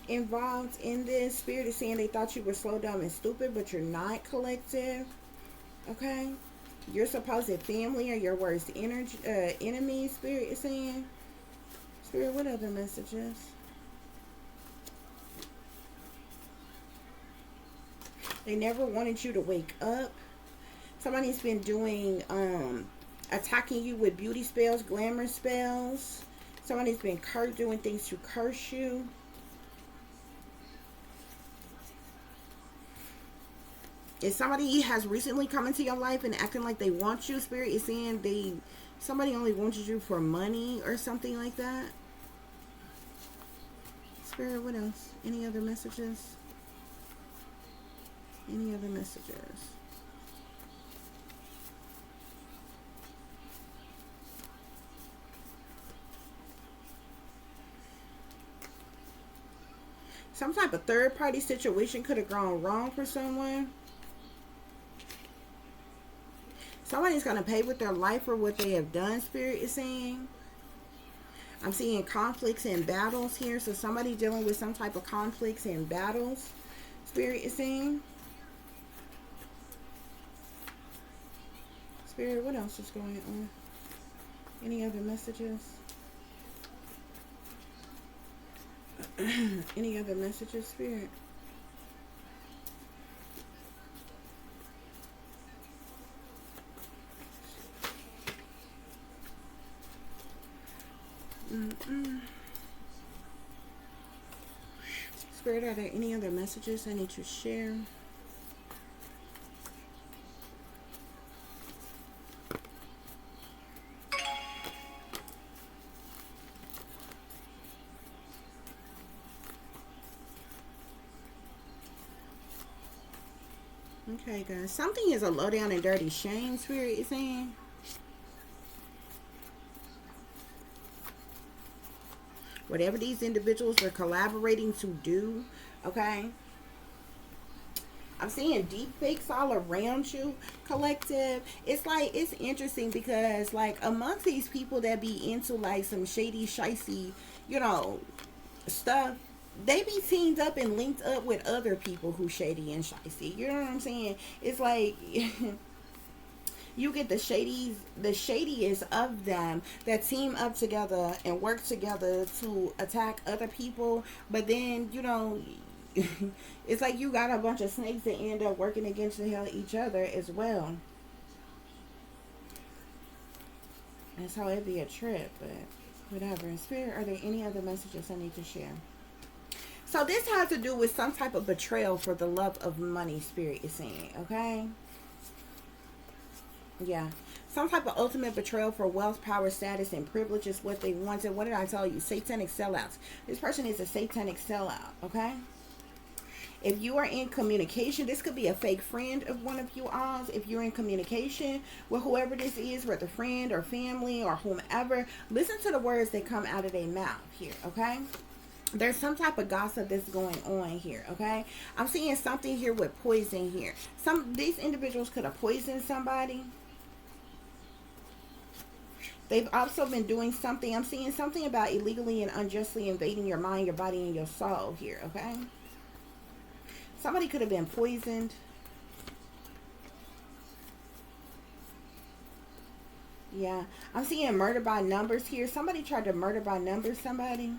[SPEAKER 1] involved in this. Spirit is saying they thought you were slow, dumb, and stupid, but you're not, collective. Okay? Your supposed family or your worst enemy, Spirit is saying. Spirit, what other messages? They never wanted you to wake up. Somebody's been doing, attacking you with beauty spells, glamour spells. Somebody's been doing things to curse you. If somebody has recently come into your life and acting like they want you, Spirit is saying somebody only wanted you for money or something like that. Spirit, what else? Any other messages? Any other messages? Some type of third-party situation could have gone wrong for someone. Somebody's going to pay with their life for what they have done, Spirit is saying. I'm seeing conflicts and battles here. So somebody dealing with some type of conflicts and battles, Spirit is saying. Spirit, what else is going on? Any other messages? Any other messages, Spirit? Spirit, are there any other messages I need to share? Okay, guys. Something is a low down and dirty shame, Spirit is saying. Whatever these individuals are collaborating to do, okay? I'm seeing deep fakes all around you, collective. It's like, it's interesting because, like, amongst these people that be into, like, some shady, shicey, you know, stuff, they be teamed up and linked up with other people who shady and shicey. You know what I'm saying? It's like... you get the shadiest of them that team up together and work together to attack other people. But then, you know, it's like you got a bunch of snakes that end up working against the hell each other as well. That's how it'd be a trip, but whatever. In Spirit, are there any other messages I need to share? So this has to do with some type of betrayal for the love of money, Spirit is saying, okay? Yeah. Some type of ultimate betrayal for wealth, power, status, and privilege is what they wanted. What did I tell you? Satanic sellouts. This person is a satanic sellout, okay? If you are in communication, this could be a fake friend of one of you all. If you're in communication with whoever this is, whether friend or family or whomever, listen to the words that come out of their mouth here, okay? There's some type of gossip that's going on here, okay? I'm seeing something here with poison here. These individuals could have poisoned somebody. They've also been doing something. I'm seeing something about illegally and unjustly invading your mind, your body, and your soul here, okay? Somebody could have been poisoned. Yeah. I'm seeing murder by numbers here. Somebody tried to murder by numbers somebody.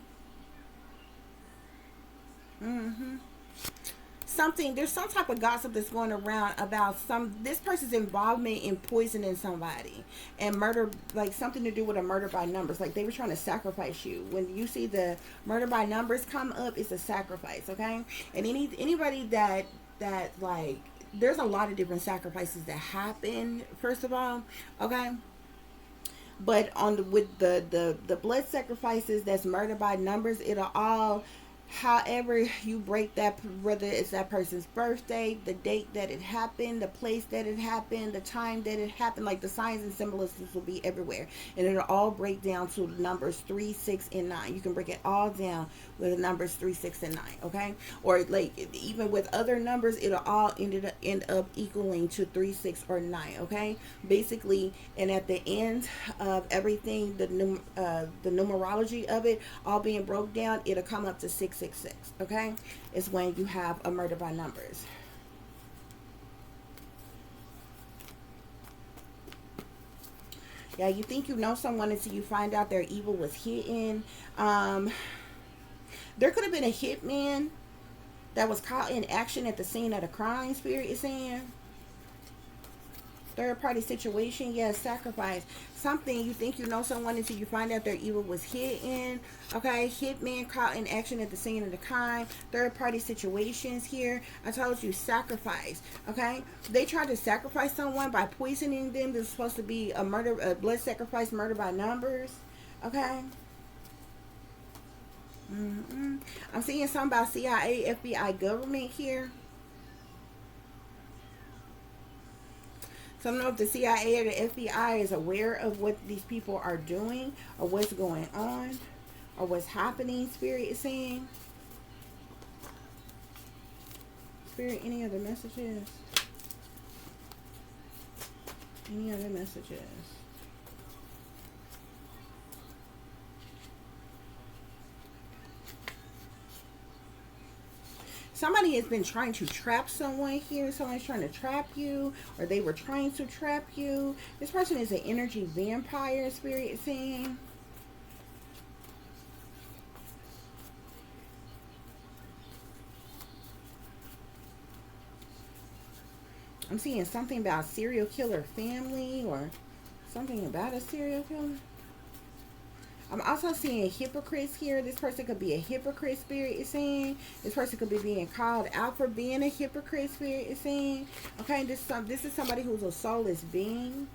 [SPEAKER 1] There's some type of gossip that's going around about this person's involvement in poisoning somebody and murder, like something to do with a murder by numbers, like they were trying to sacrifice you. When you see the murder by numbers come up, it's a sacrifice, okay? And anybody that like there's a lot of different sacrifices that happen, first of all, okay? But on the with the blood sacrifices that's murder by numbers, it'll all, however you break that, whether it's that person's birthday, the date that it happened, the place that it happened, the time that it happened, like the signs and symbolisms will be everywhere, and it'll all break down to the numbers 3, 6, and 9. You can break it all down with the numbers 3, 6, and 9. Okay, or like even with other numbers, it'll all end up equaling to 3, 6, or 9. Okay, basically, and at the end of everything, the numerology of it all being broke down, it'll come up to 666. Okay, is when you have a murder by numbers. Yeah, you think you know someone until you find out their evil was hidden. There could have been a hitman that was caught in action at the scene of the crime, Spirit is saying. Third party situation, yes, sacrifice. Something, you think you know someone until you find out their evil was hidden. Okay, hitman caught in action at the scene of the crime. Third party situations here. I told you, sacrifice. Okay, they tried to sacrifice someone by poisoning them. This is supposed to be a murder, a blood sacrifice, murder by numbers. Okay. I'm seeing something about CIA, FBI, government here. So I don't know if the CIA or the FBI is aware of what these people are doing, or what's going on, or what's happening, Spirit is saying. Spirit, any other messages? Any other messages? Somebody has been trying to trap someone here. Someone's trying to trap you, or they were trying to trap you. This person is an energy vampire, Spirit is saying. I'm seeing something about serial killer family, or something about a serial killer. I'm also seeing hypocrites here. This person could be a hypocrite, Spirit is saying. This person could be being called out for being a hypocrite, Spirit is saying. Okay, this is somebody who's a soulless being.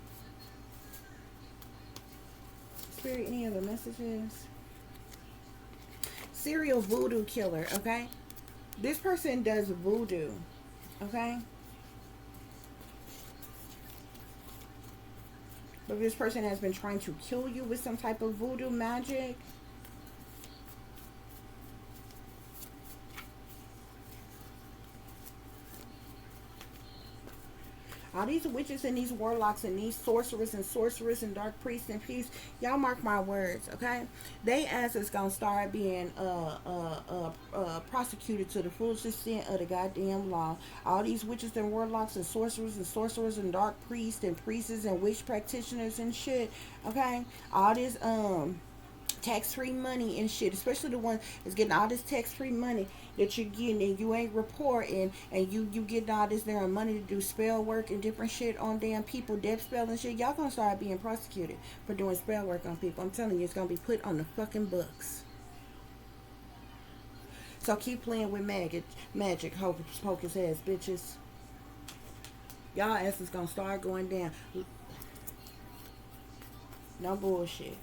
[SPEAKER 1] Spirit, any other messages? Serial voodoo killer, okay? This person does voodoo, okay? But this person has been trying to kill you with some type of voodoo magic. All these witches and these warlocks and these sorcerers and dark priests and priests, y'all mark my words, okay? They ass is gonna start being prosecuted to the fullest extent of the goddamn law. All these witches and warlocks and sorcerers and dark priests and priestesses and witch practitioners and shit, okay? All this tax-free money and shit, especially the one that's getting all this tax-free money that you're getting and you ain't reporting, and you getting all this damn money to do spell work and different shit on damn people, death spell and shit. Y'all gonna start being prosecuted for doing spell work on people. I'm telling you, it's gonna be put on the fucking books. So keep playing with magic, hocus pocus ass bitches. Y'all ass is gonna start going down. No bullshit.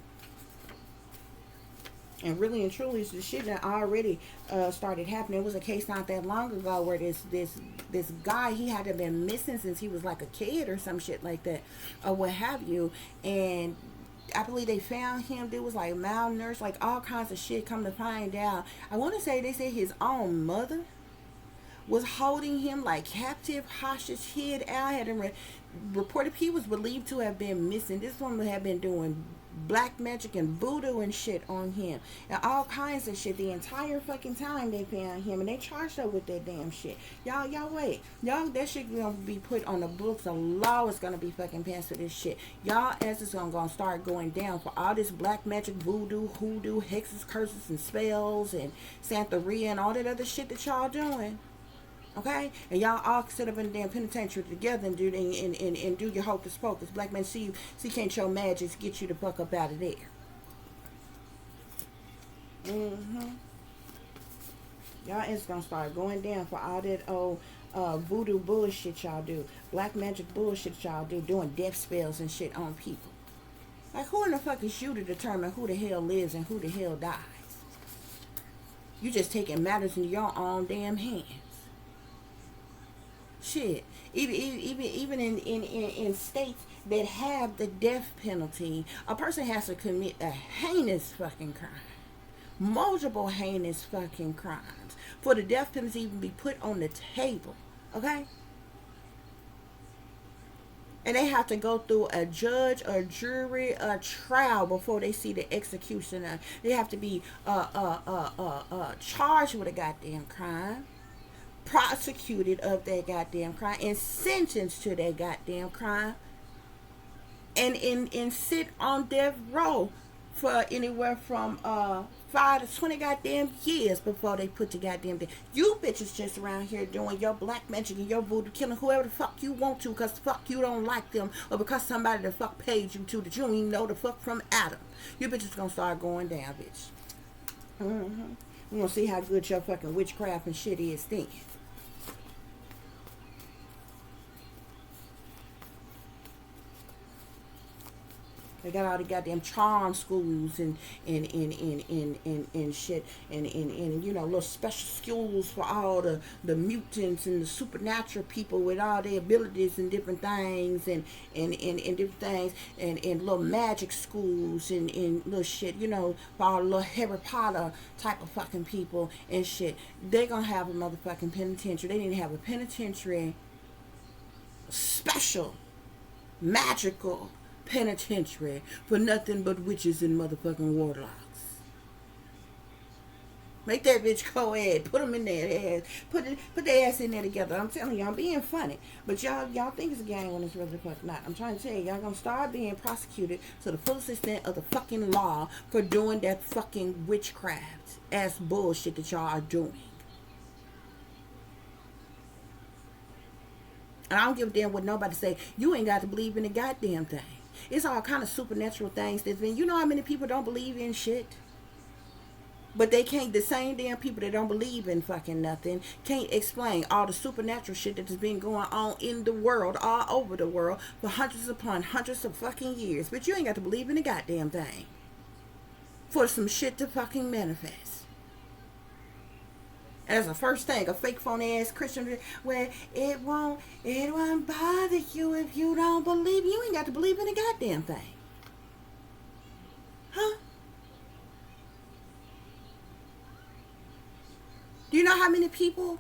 [SPEAKER 1] And really and truly, the shit that already started happening. It was a case not that long ago where this guy, he had to been missing since he was like a kid or some shit like that, or what have you. And I believe they found him. There was like malnourished, like all kinds of shit. Come to find out, I want to say they said his own mother was holding him like captive, hostage, hid out. Had reported he was believed to have been missing. This woman had been doing black magic and voodoo and shit on him and all kinds of shit the entire fucking time they found him, and they charged her with that damn shit. Y'all wait. Y'all, that shit gonna be put on the books. The law is gonna be fucking passed for this shit. Y'all asses gonna start going down for all this black magic, voodoo, hoodoo, hexes, curses, and spells, and Santeria and all that other shit that y'all doing. Okay, and y'all all sit up in the damn penitentiary together and do and do your hocus pocus. Black man, see can't your magic get you the fuck up out of there. Y'all is gonna start going down for all that old voodoo bullshit y'all do. Black magic bullshit y'all do. Doing death spells and shit on people. Like, who in the fuck is you to determine who the hell lives and who the hell dies? You just taking matters into your own damn hands. Shit. Even in states that have the death penalty, a person has to commit a heinous fucking crime. Multiple heinous fucking crimes for the death penalty even be put on the table. Okay? And they have to go through a judge, a jury, a trial before they see the executioner. They have to be charged with a goddamn crime, prosecuted of that goddamn crime, and sentenced to that goddamn crime, and sit on death row for anywhere from 5 to 20 goddamn years before they put the goddamn thing. You bitches just around here doing your black magic and your voodoo, killing whoever the fuck you want to because the fuck you don't like them, or because somebody the fuck paid you to that you don't even know the fuck from Adam. You bitches gonna start going down, bitch. We're gonna see how good your fucking witchcraft and shit is then. They got all the goddamn charm schools and shit and you know, little special schools for all the mutants and the supernatural people with all their abilities and different things and different things and little magic schools and little shit, you know, for all the little Harry Potter type of fucking people and shit. They're gonna have a motherfucking penitentiary. They need to have a penitentiary, special, magical penitentiary for nothing but witches and motherfucking warlocks. Make that bitch co-ed. Put them in there. Put their ass in there together. I'm telling y'all, I'm being funny. But y'all think it's a gang when it's really the fuck not. I'm trying to tell y'all gonna start being prosecuted to the fullest extent of the fucking law for doing that fucking witchcraft ass bullshit that y'all are doing. And I don't give a damn what nobody say. You ain't got to believe in a goddamn thing. It's all kind of supernatural things that's been. You know how many people don't believe in shit? But they can't, the same damn people that don't believe in fucking nothing can't explain all the supernatural shit that has been going on in the world, all over the world, for hundreds upon hundreds of fucking years. But you ain't got to believe in a goddamn thing for some shit to fucking manifest. As a first thing, a fake phony ass Christian where it won't bother you if you don't believe. You ain't got to believe in a goddamn thing. Huh? Do you know how many people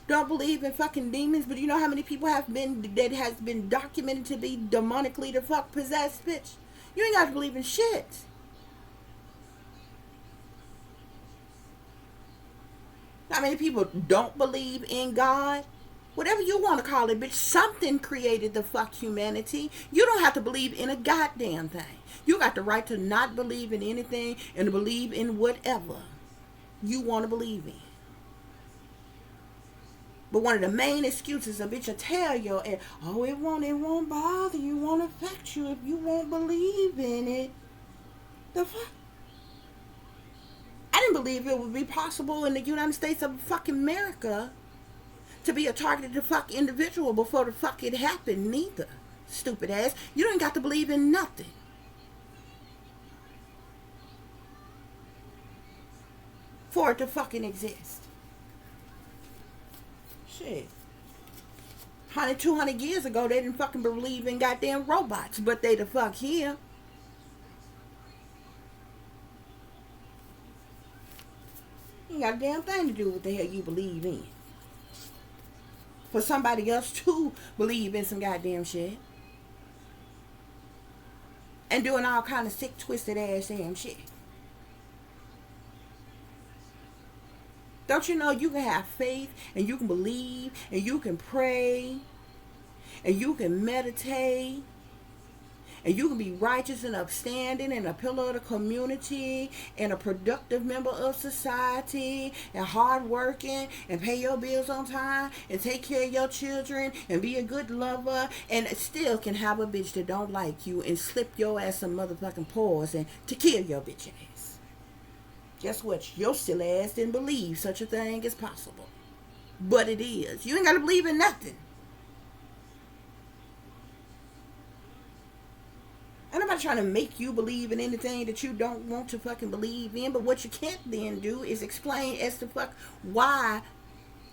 [SPEAKER 1] don't believe in fucking demons? But do you know how many people has been documented to be demonically the fuck possessed, bitch? You ain't got to believe in shit. How many people don't believe in God? Whatever you want to call it, bitch. Something created the fuck humanity. You don't have to believe in a goddamn thing. You got the right to not believe in anything and to believe in whatever you want to believe in. But one of the main excuses a bitch will tell you, oh, it won't bother you, it won't affect you if you won't believe in it. The fuck? I didn't believe it would be possible in the United States of fucking America to be a targeted fuck individual before the fuck it happened neither. Stupid ass. You ain't got to believe in nothing for it to fucking exist. Shit. 100, 200 years ago, they didn't fucking believe in goddamn robots, but they the fuck here. You got a damn thing to do with what the hell you believe in. For somebody else to believe in some goddamn shit. And doing all kind of sick, twisted ass damn shit. Don't you know you can have faith and you can believe and you can pray and you can meditate and you can be righteous and upstanding and a pillar of the community and a productive member of society and hardworking and pay your bills on time and take care of your children and be a good lover and still can have a bitch that don't like you and slip your ass some motherfucking paws and to kill your bitch ass. Guess what? Your silly ass didn't believe such a thing is possible. But it is. You ain't got to believe in nothing. Ain't nobody trying to make you believe in anything that you don't want to fucking believe in. But what you can't then do is explain as to fuck why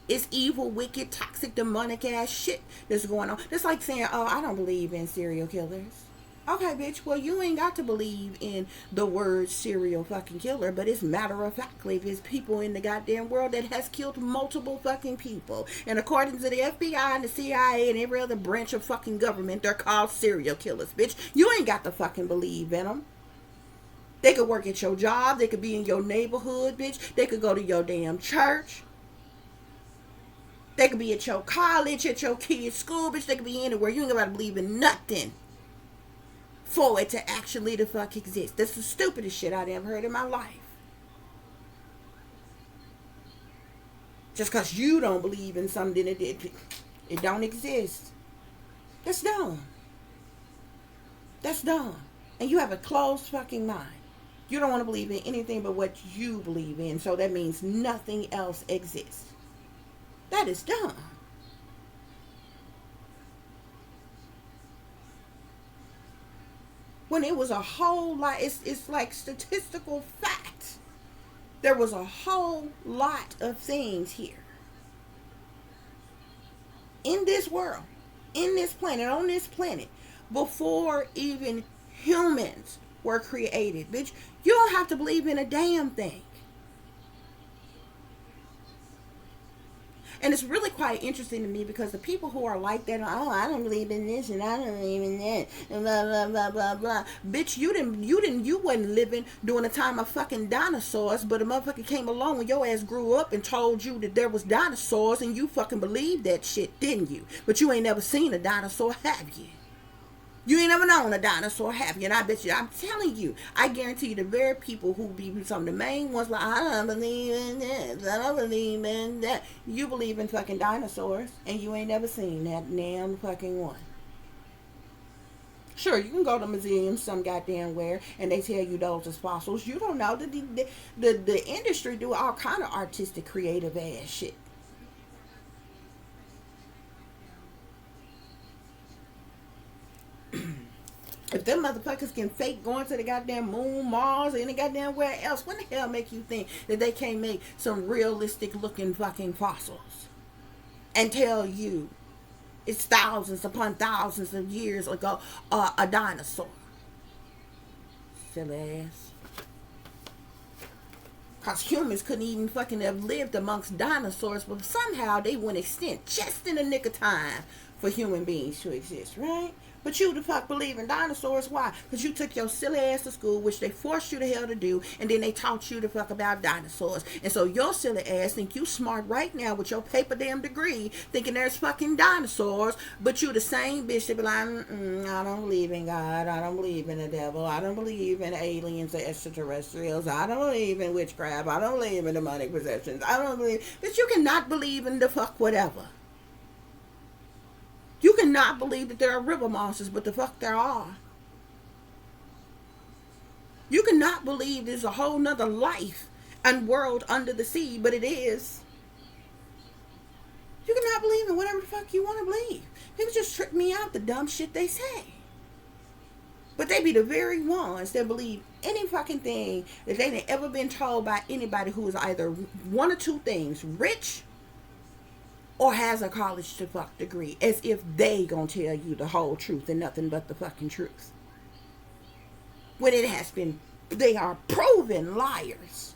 [SPEAKER 1] it's evil, wicked, toxic, demonic ass shit that's going on. That's like saying, oh, I don't believe in serial killers. Okay, bitch, well, you ain't got to believe in the word serial fucking killer, but it's matter of factly there's people in the goddamn world that has killed multiple fucking people. And according to the FBI and the CIA and every other branch of fucking government, they're called serial killers, bitch. You ain't got to fucking believe in them. They could work at your job. They could be in your neighborhood, bitch. They could go to your damn church. They could be at your college, at your kid's school, bitch. They could be anywhere. You ain't got to believe in nothing for it to actually the fuck exist. That's the stupidest shit I've ever heard in my life. Just because you don't believe in something that it don't exist. That's dumb. That's dumb. And you have a closed fucking mind. You don't want to believe in anything but what you believe in. So that means nothing else exists. That is dumb. When it was a whole lot, it's like statistical fact. There was a whole lot of things here. In this world, in this planet, on this planet, before even humans were created, bitch. You don't have to believe in a damn thing. And it's really quite interesting to me because the people who are like that, oh, I don't believe in this and I don't believe in that, and blah blah blah blah blah. Bitch, you wasn't living during the time of fucking dinosaurs, but a motherfucker came along when your ass grew up and told you that there was dinosaurs, and you fucking believed that shit, didn't you? But you ain't never seen a dinosaur, have you? You ain't never known a dinosaur, have you? And I bet you, I'm telling you, I guarantee you the very people who be some of the main ones, like, I don't believe in this, I don't believe in that. You believe in fucking dinosaurs, and you ain't never seen that damn fucking one. Sure, you can go to museums some goddamn where, and they tell you those is fossils. You don't know. The industry do all kind of artistic, creative ass shit. If them motherfuckers can fake going to the goddamn moon, Mars, or any goddamn where else, when the hell make you think that they can't make some realistic looking fucking fossils and tell you it's thousands upon thousands of years ago a dinosaur? Silly ass. Because humans couldn't even fucking have lived amongst dinosaurs, but somehow they went extinct just in the nick of time for human beings to exist, right? But you the fuck believe in dinosaurs. Why? Because you took your silly ass to school, which they forced you the hell to do, and then they taught you the fuck about dinosaurs. And so your silly ass think you smart right now with your paper damn degree, thinking there's fucking dinosaurs, but you the same bitch that be like, I don't believe in God, I don't believe in the devil, I don't believe in aliens or extraterrestrials, I don't believe in witchcraft, I don't believe in demonic possessions, I don't believe, but you cannot believe in the fuck whatever. You cannot believe that there are river monsters, but the fuck there are. You cannot believe there's a whole nother life and world under the sea, but it is. You cannot believe in whatever the fuck you want to believe. People just trick me out the dumb shit they say. But they be the very ones that believe any fucking thing that they ain't ever been told by anybody who is either one or two things, rich or has a college to fuck degree, as if they gonna tell you the whole truth and nothing but the fucking truth. When it has been, they are proven liars.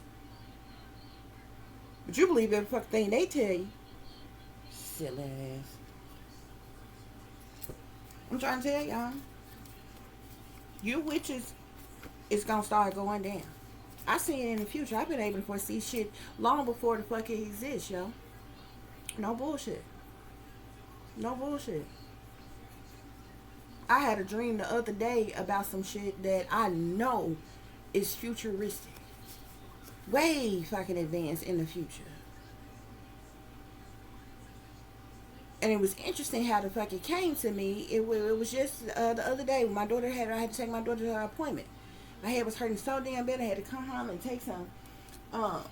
[SPEAKER 1] But you believe every fucking thing they tell you. Silly ass. I'm trying to tell y'all. You witches is gonna start going down. I see it in the future. I've been able to foresee shit long before the fuck it exists, yo. No bullshit. No bullshit. I had a dream the other day about some shit that I know is futuristic. Way fucking advanced in the future. And it was interesting how the fuck it came to me. It was just the other day when I had to take my daughter to her appointment. My head was hurting so damn bad I had to come home and take some um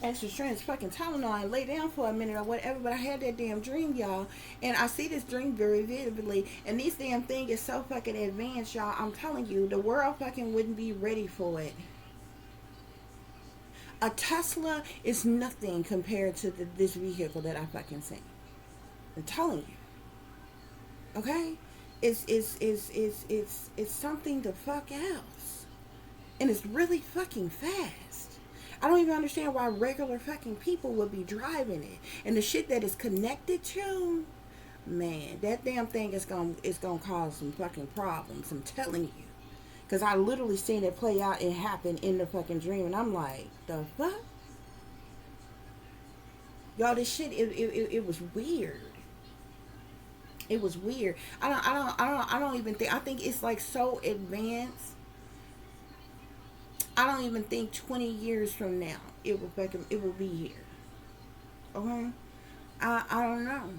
[SPEAKER 1] extra strength fucking Tylenol and lay down for a minute or whatever. But I had that damn dream, y'all, and I see this dream very vividly. And this damn thing is so fucking advanced, y'all. I'm telling you, the world fucking wouldn't be ready for it. A Tesla is nothing compared to this vehicle that I fucking seen. I'm telling you, okay? It's something the fuck else, and it's really fucking fast. I don't even understand why regular fucking people would be driving it. And the shit that is connected to, man, that damn thing is gonna cause some fucking problems. I'm telling you, because I literally seen it play out and happen in the fucking dream, and I'm like, the fuck, y'all, this shit, it was weird. It was weird. I don't even think. I think it's like so advanced. I don't even think 20 years from now it will be here. Okay, I don't know.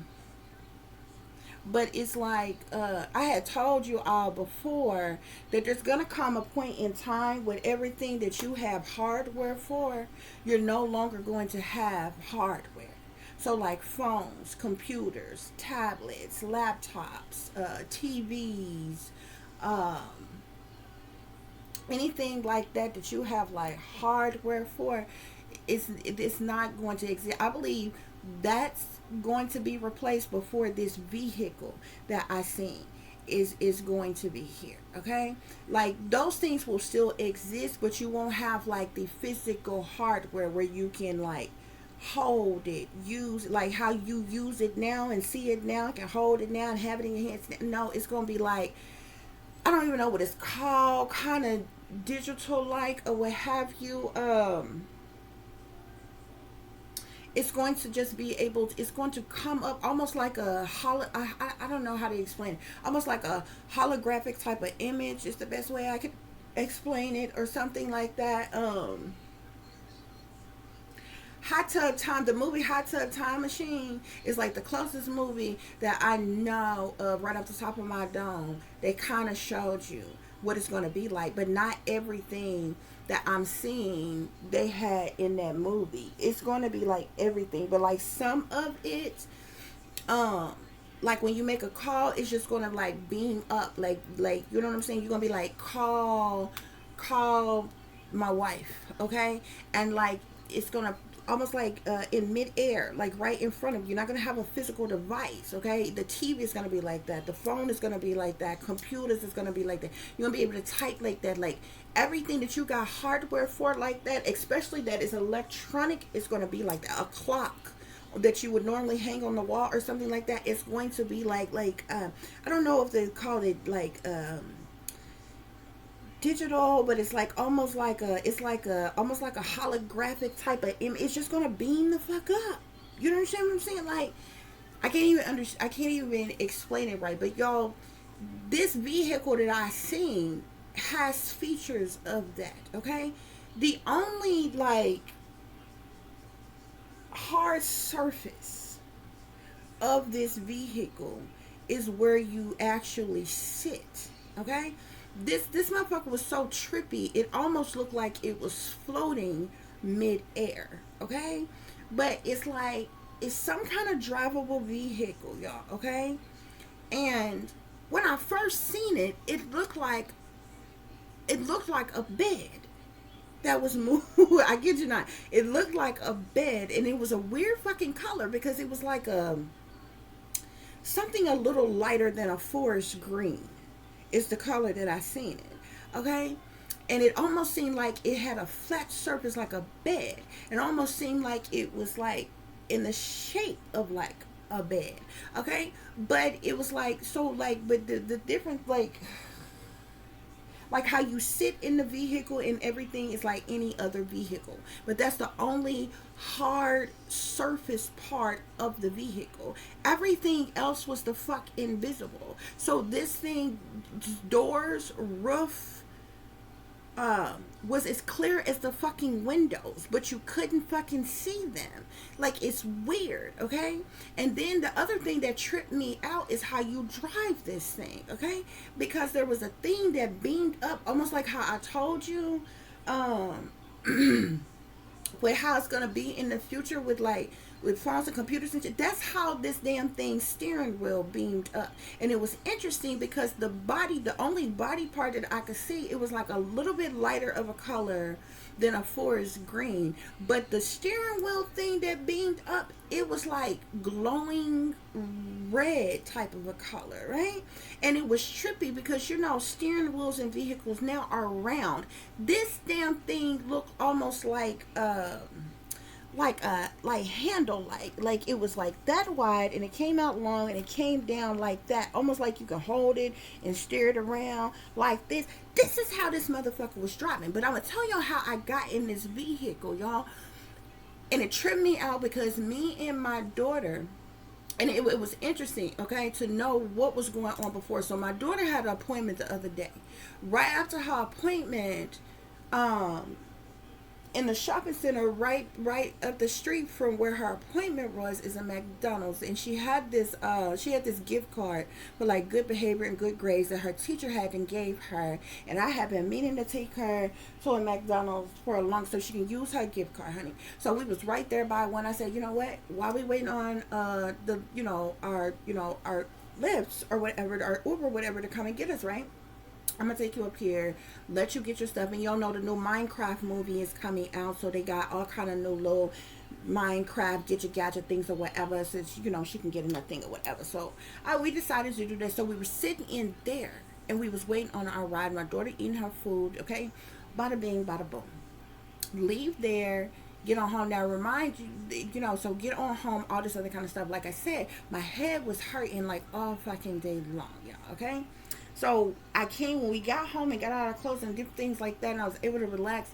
[SPEAKER 1] But it's like I had told you all before that there's gonna come a point in time when everything that you have hardware for, you're no longer going to have hardware. So like phones, computers, tablets, laptops, TVs, um, anything like that that you have like hardware for, it's not going to exist. I believe that's going to be replaced before this vehicle that I seen is going to be here. Okay, like those things will still exist, but you won't have like the physical hardware where you can like hold it, use like how you use it now and see it now, can hold it now and have it in your hands. No, it's gonna be like, I don't even know what it's called, kind of digital like or what have you. It's going to just be able to, it's going to come up almost like a I don't know how to explain it, almost like a holographic type of image is the best way I could explain it, or something like that. Hot Tub Time, the movie Hot Tub Time Machine is like the closest movie that I know of right off the top of my dome. They kind of showed you what it's going to be like, but not everything that I'm seeing they had in that movie. It's going to be like everything, but like some of it, um, like when you make a call, it's just going to like beam up, like you know what I'm saying. You're going to be like, call my wife, okay, and like it's going to almost like in midair, like right in front of you. You're not going to have a physical device, okay? The TV is going to be like that. The phone is going to be like that. Computers is going to be like that. You're going to be able to type like that. Like everything that you got hardware for like that, especially that is electronic, is going to be like that. A clock that you would normally hang on the wall or something like that, it's going to be like I don't know if they call it like digital, but it's like almost like almost like a holographic type of image. It's just gonna beam the fuck up. You know what I'm saying? Like I can't even explain it right. But y'all, this vehicle that I seen has features of that. Okay, the only like hard surface of this vehicle is where you actually sit. Okay, this motherfucker was so trippy, it almost looked like it was floating mid-air. Okay, but it's like it's some kind of drivable vehicle, y'all. Okay, and when I first seen it, it looked like a bed that was moved. I kid you not, it looked like a bed, and it was a weird fucking color because it was like something a little lighter than a forest green is the color that I seen it. Okay, and it almost seemed like it had a flat surface like a bed. It almost seemed like it was like in the shape of like a bed. Okay, but it was like so like, but the difference like how you sit in the vehicle and everything is like any other vehicle, but that's the only hard surface part of the vehicle. Everything else was the fuck invisible. So this thing, doors, roof, was as clear as the fucking windows, but you couldn't fucking see them. Like, it's weird, okay? And then the other thing that tripped me out is how you drive this thing, okay? Because there was a thing that beamed up, almost like how I told you, with how it's gonna be in the future with like with phones and computers and shit. That's how this damn thing steering wheel beamed up. And it was interesting because the body, the only body part that I could see, it was like a little bit lighter of a color than a forest green. But the steering wheel thing that beamed up, it was like glowing red type of a color, right? And it was trippy because you know steering wheels in vehicles now are round. This damn thing looked almost like a like handle like it was like that wide, and it came out long, and it came down like that, almost like you could hold it and steer it around like this. This is how this motherfucker was driving. But I'm gonna tell y'all how I got in this vehicle, y'all. And it tripped me out because me and my daughter, and it was interesting, okay, to know what was going on before. So my daughter had an appointment the other day. Right after her appointment, in the shopping center right up the street from where her appointment was is a McDonald's, and she had this gift card for like good behavior and good grades that her teacher had and gave her. And I have been meaning to take her to a McDonald's for a long, so she can use her gift card, honey. So we was right there by one. I said, you know what, while we waiting on our Lyfts or whatever, our Uber, whatever, to come and get us, right? I'm gonna take you up here, let you get your stuff, and y'all know the new Minecraft movie is coming out, so they got all kind of new little Minecraft get your gadget things or whatever, since you know she can get in that thing or whatever. So we decided to do that. So we were sitting in there and we was waiting on our ride. My daughter eating her food, okay, bada bing, bada boom. Leave there, get on home. Now remind you, so get on home, all this other kind of stuff. Like I said, my head was hurting like all fucking day long, y'all, okay? So I came, when we got home and got out of our clothes and different things like that, and I was able to relax.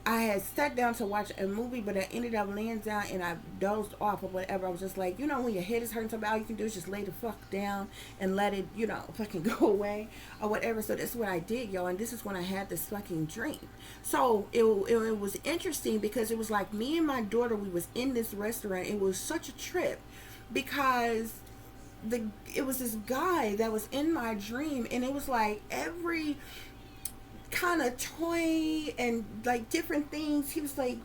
[SPEAKER 1] I had sat down to watch a movie, but I ended up laying down and I dozed off or whatever. I was just like, when your head is hurting, something all you can do is just lay the fuck down and let it, fucking go away or whatever. So that's what I did, y'all. And this is when I had this fucking dream. So it was interesting because it was like me and my daughter, we was in this restaurant. It was such a trip because it was this guy that was in my dream, and it was like every kind of toy and like different things he was like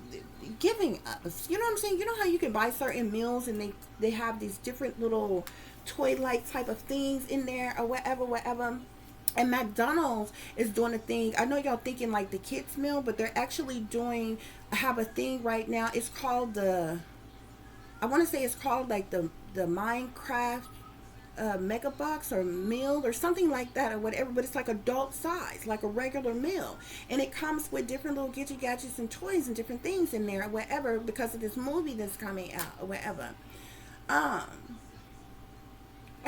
[SPEAKER 1] giving us. You know what I'm saying? You know how you can buy certain meals and they have these different little toy like type of things in there or whatever. And McDonald's is doing a thing. I know y'all thinking like the kids meal, but they're actually have a thing right now. It's called I want to say it's called like the Minecraft mega box or meal or something like that or whatever, but it's like adult size, like a regular meal, and it comes with different little gadgets and toys and different things in there or whatever, because of this movie that's coming out or whatever. And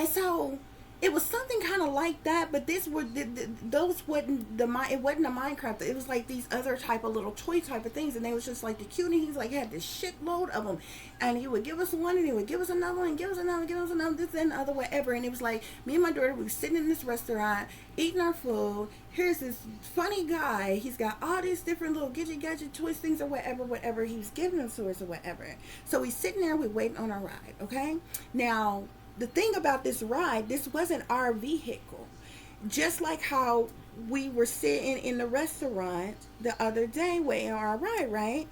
[SPEAKER 1] so it was something kind of like that, but those wasn't it wasn't a Minecraft. It was like these other type of little toy type of things, and they was just like the cutie. He's like, he had this shitload of them, and he would give us one, and he would give us another one, and give us another, this and the other, whatever. And it was like me and my daughter, we were sitting in this restaurant eating our food. Here's this funny guy. He's got all these different little gadget toys things or whatever. He was giving them to us or whatever. So we sitting there, we waiting on our ride. Okay, now the thing about this ride, this wasn't our vehicle. Just like how we were sitting in the restaurant the other day waiting on our ride, right?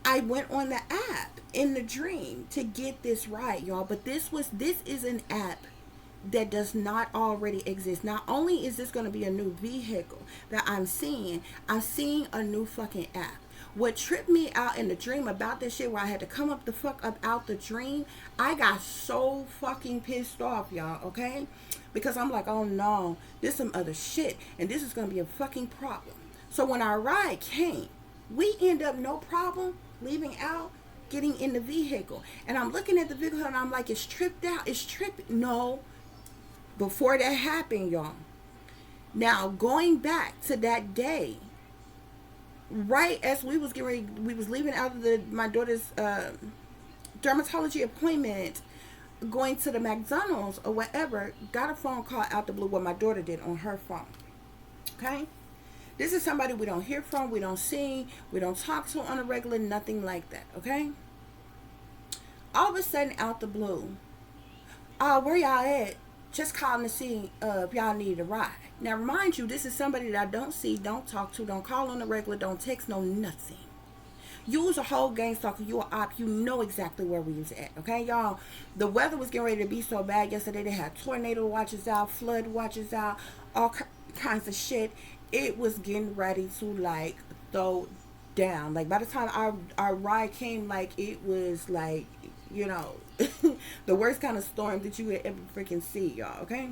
[SPEAKER 1] I went on the app in the dream to get this ride, y'all. But this is an app that does not already exist. Not only is this going to be a new vehicle that I'm seeing a new fucking app. What tripped me out in the dream about this shit, where I had to come up the fuck up out the dream, I got so fucking pissed off, y'all, okay? Because I'm like, oh no, this some other shit, and this is gonna be a fucking problem. So when our ride came, we end up no problem leaving out, getting in the vehicle. And I'm looking at the vehicle and I'm like, it's tripped out, it's tripping. No, before that happened, y'all. Now, going back to that day, right as we was leaving out of my daughter's dermatology appointment, going to the McDonald's or whatever, got a phone call out the blue. What my daughter did on her phone. Okay, this is somebody we don't hear from, we don't see, we don't talk to on a regular, nothing like that. Okay, all of a sudden out the blue, where y'all at? Just calling to see if y'all need a ride. Now, remind you, this is somebody that I don't see, don't talk to, don't call on the regular, don't text, no nothing. You was a whole gang stalker. You a op. You know exactly where we was at. Okay, y'all. The weather was getting ready to be so bad yesterday. They had tornado watches out, flood watches out, all kinds of shit. It was getting ready to like throw down. Like by the time our ride came, like it was like, you know, the worst kind of storm that you would ever freaking see, y'all. Okay.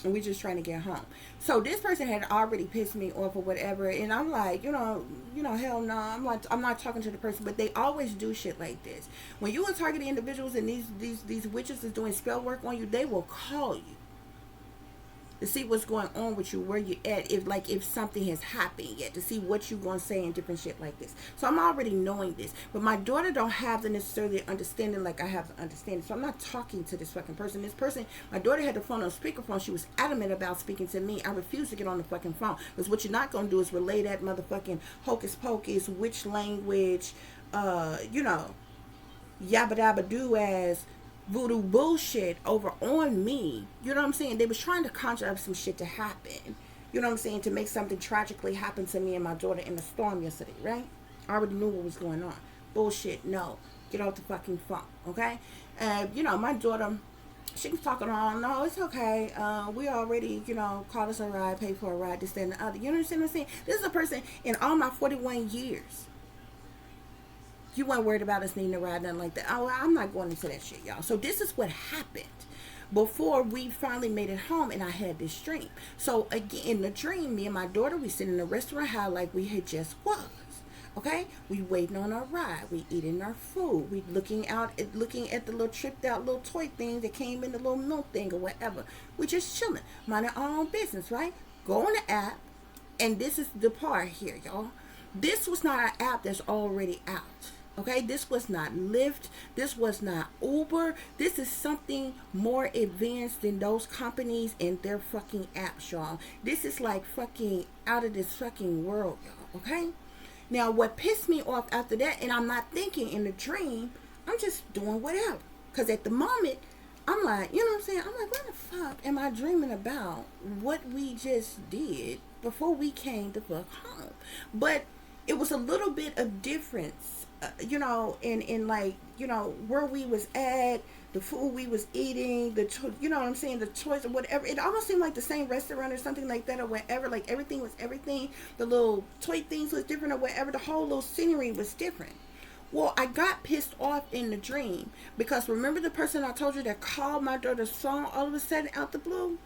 [SPEAKER 1] And we just trying to get home. So this person had already pissed me off or whatever, and I'm like, hell no. I'm not talking to the person, but they always do shit like this. When you are targeting individuals and these witches is doing spell work on you, they will call you to see what's going on with you, where you at, if something has happened yet, to see what you gonna say and different shit like this. So I'm already knowing this, but my daughter don't have the necessarily understanding like I have the understanding. So I'm not talking to this fucking person. This person, my daughter had the phone on speakerphone. She was adamant about speaking to me. I refused to get on the fucking phone, because what you're not gonna do is relay that motherfucking hocus pocus, witch language, yabba dabba do as voodoo bullshit over on me. You know what I'm saying? They was trying to conjure up some shit to happen. You know what I'm saying? To make something tragically happen to me and my daughter in the storm yesterday, right? I already knew what was going on. Bullshit, no. Get off the fucking phone, okay? My daughter, she was talking on, no, it's okay. We already, called us a ride, paid for a ride, this, that, and the other. You understand what I'm saying? This is a person in all my 41 years. You weren't worried about us needing a ride, nothing like that. Oh, I'm not going into that shit, y'all. So this is what happened before we finally made it home, and I had this dream. So again, in the dream, me and my daughter, we sitting in a restaurant how like we had just was. Okay, we waiting on our ride. We eating our food. We looking at the little tripped out little toy thing that came in the little milk thing or whatever. We just chilling, minding our own business, right? Go on the app, and this is the part here, y'all. This was not an app that's already out. Okay, this was not Lyft. This was not Uber. This is something more advanced than those companies and their fucking apps, y'all. This is like fucking out of this fucking world, y'all. Okay? Now, what pissed me off after that, and I'm not thinking in the dream, I'm just doing whatever. Because at the moment, I'm like, you know what I'm saying? I'm like, what the fuck am I dreaming about? What we just did before we came the fuck home. But it was a little bit of difference. In like, where we was at, the food we was eating, the choice or whatever. It almost seemed like the same restaurant or something like that or whatever. Like everything was everything. The little toy things was different or whatever. The whole little scenery was different. Well, I got pissed off in the dream because remember the person I told you that called my daughter's phone all of a sudden out the blue?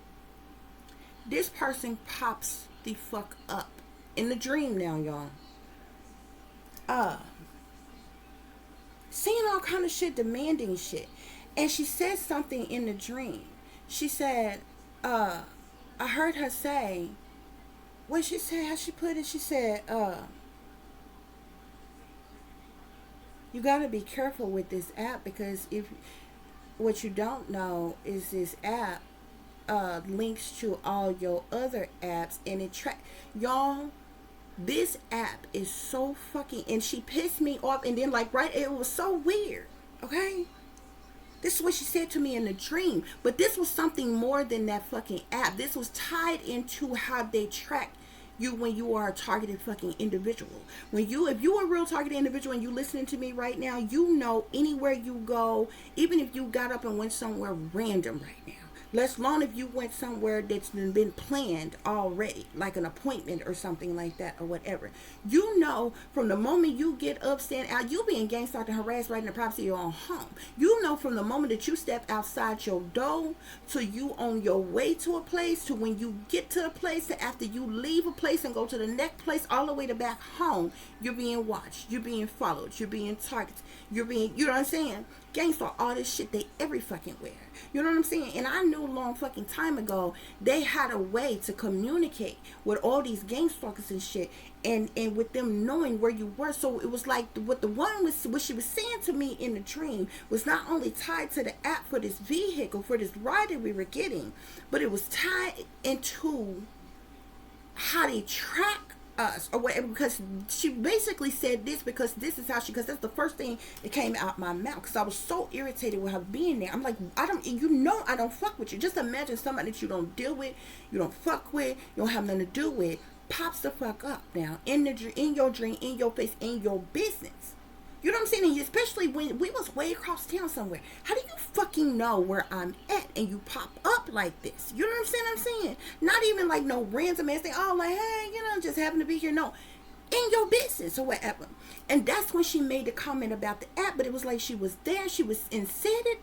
[SPEAKER 1] This person pops the fuck up in the dream now, y'all. Seeing all kind of shit, demanding shit. And she said something in the dream. She said, I heard her say, what she said, how she put it, she said, you gotta be careful with this app, because if what you don't know is this app links to all your other apps, and it y'all. This app is so fucking, and she pissed me off, and then it was so weird, okay? This is what she said to me in the dream, but this was something more than that fucking app. This was tied into how they track you when you are a targeted fucking individual. If you are a real targeted individual and you listening to me right now, you know anywhere you go, even if you got up and went somewhere random right now, let alone if you went somewhere that's been planned already, like an appointment or something like that or whatever. You know from the moment you get up, stand out, you being gang stalked and harassed right in the privacy of your own home. You know from the moment that you step outside your door to you on your way to a place, to when you get to a place, to after you leave a place and go to the next place, all the way to back home, you're being watched, you're being followed, you're being targeted, you know what I'm saying? Gang stalk, all this shit they every fucking where. You know what I'm saying? And I knew a long fucking time ago they had a way to communicate with all these gang stalkers and shit, and with them knowing where you were. So it was like what she was saying to me in the dream was not only tied to the app for this vehicle, for this ride that we were getting, but it was tied into how they track us or whatever, because she basically said this because this is how she, because that's the first thing that came out my mouth, because I was so irritated with her being there. I'm like, I don't fuck with you. Just imagine somebody that you don't deal with, you don't fuck with, you don't have nothing to do with, pops the fuck up now in your dream, in your face, in your business. You know what I'm saying? And especially when we was way across town somewhere. How do you fucking know where I'm at and you pop up like this? You know what I'm saying? Not even like no random ass thing. Oh, like, hey, just happen to be here. No, in your business or whatever. And that's when she made the comment about the app. But it was like she was there. She was and said it.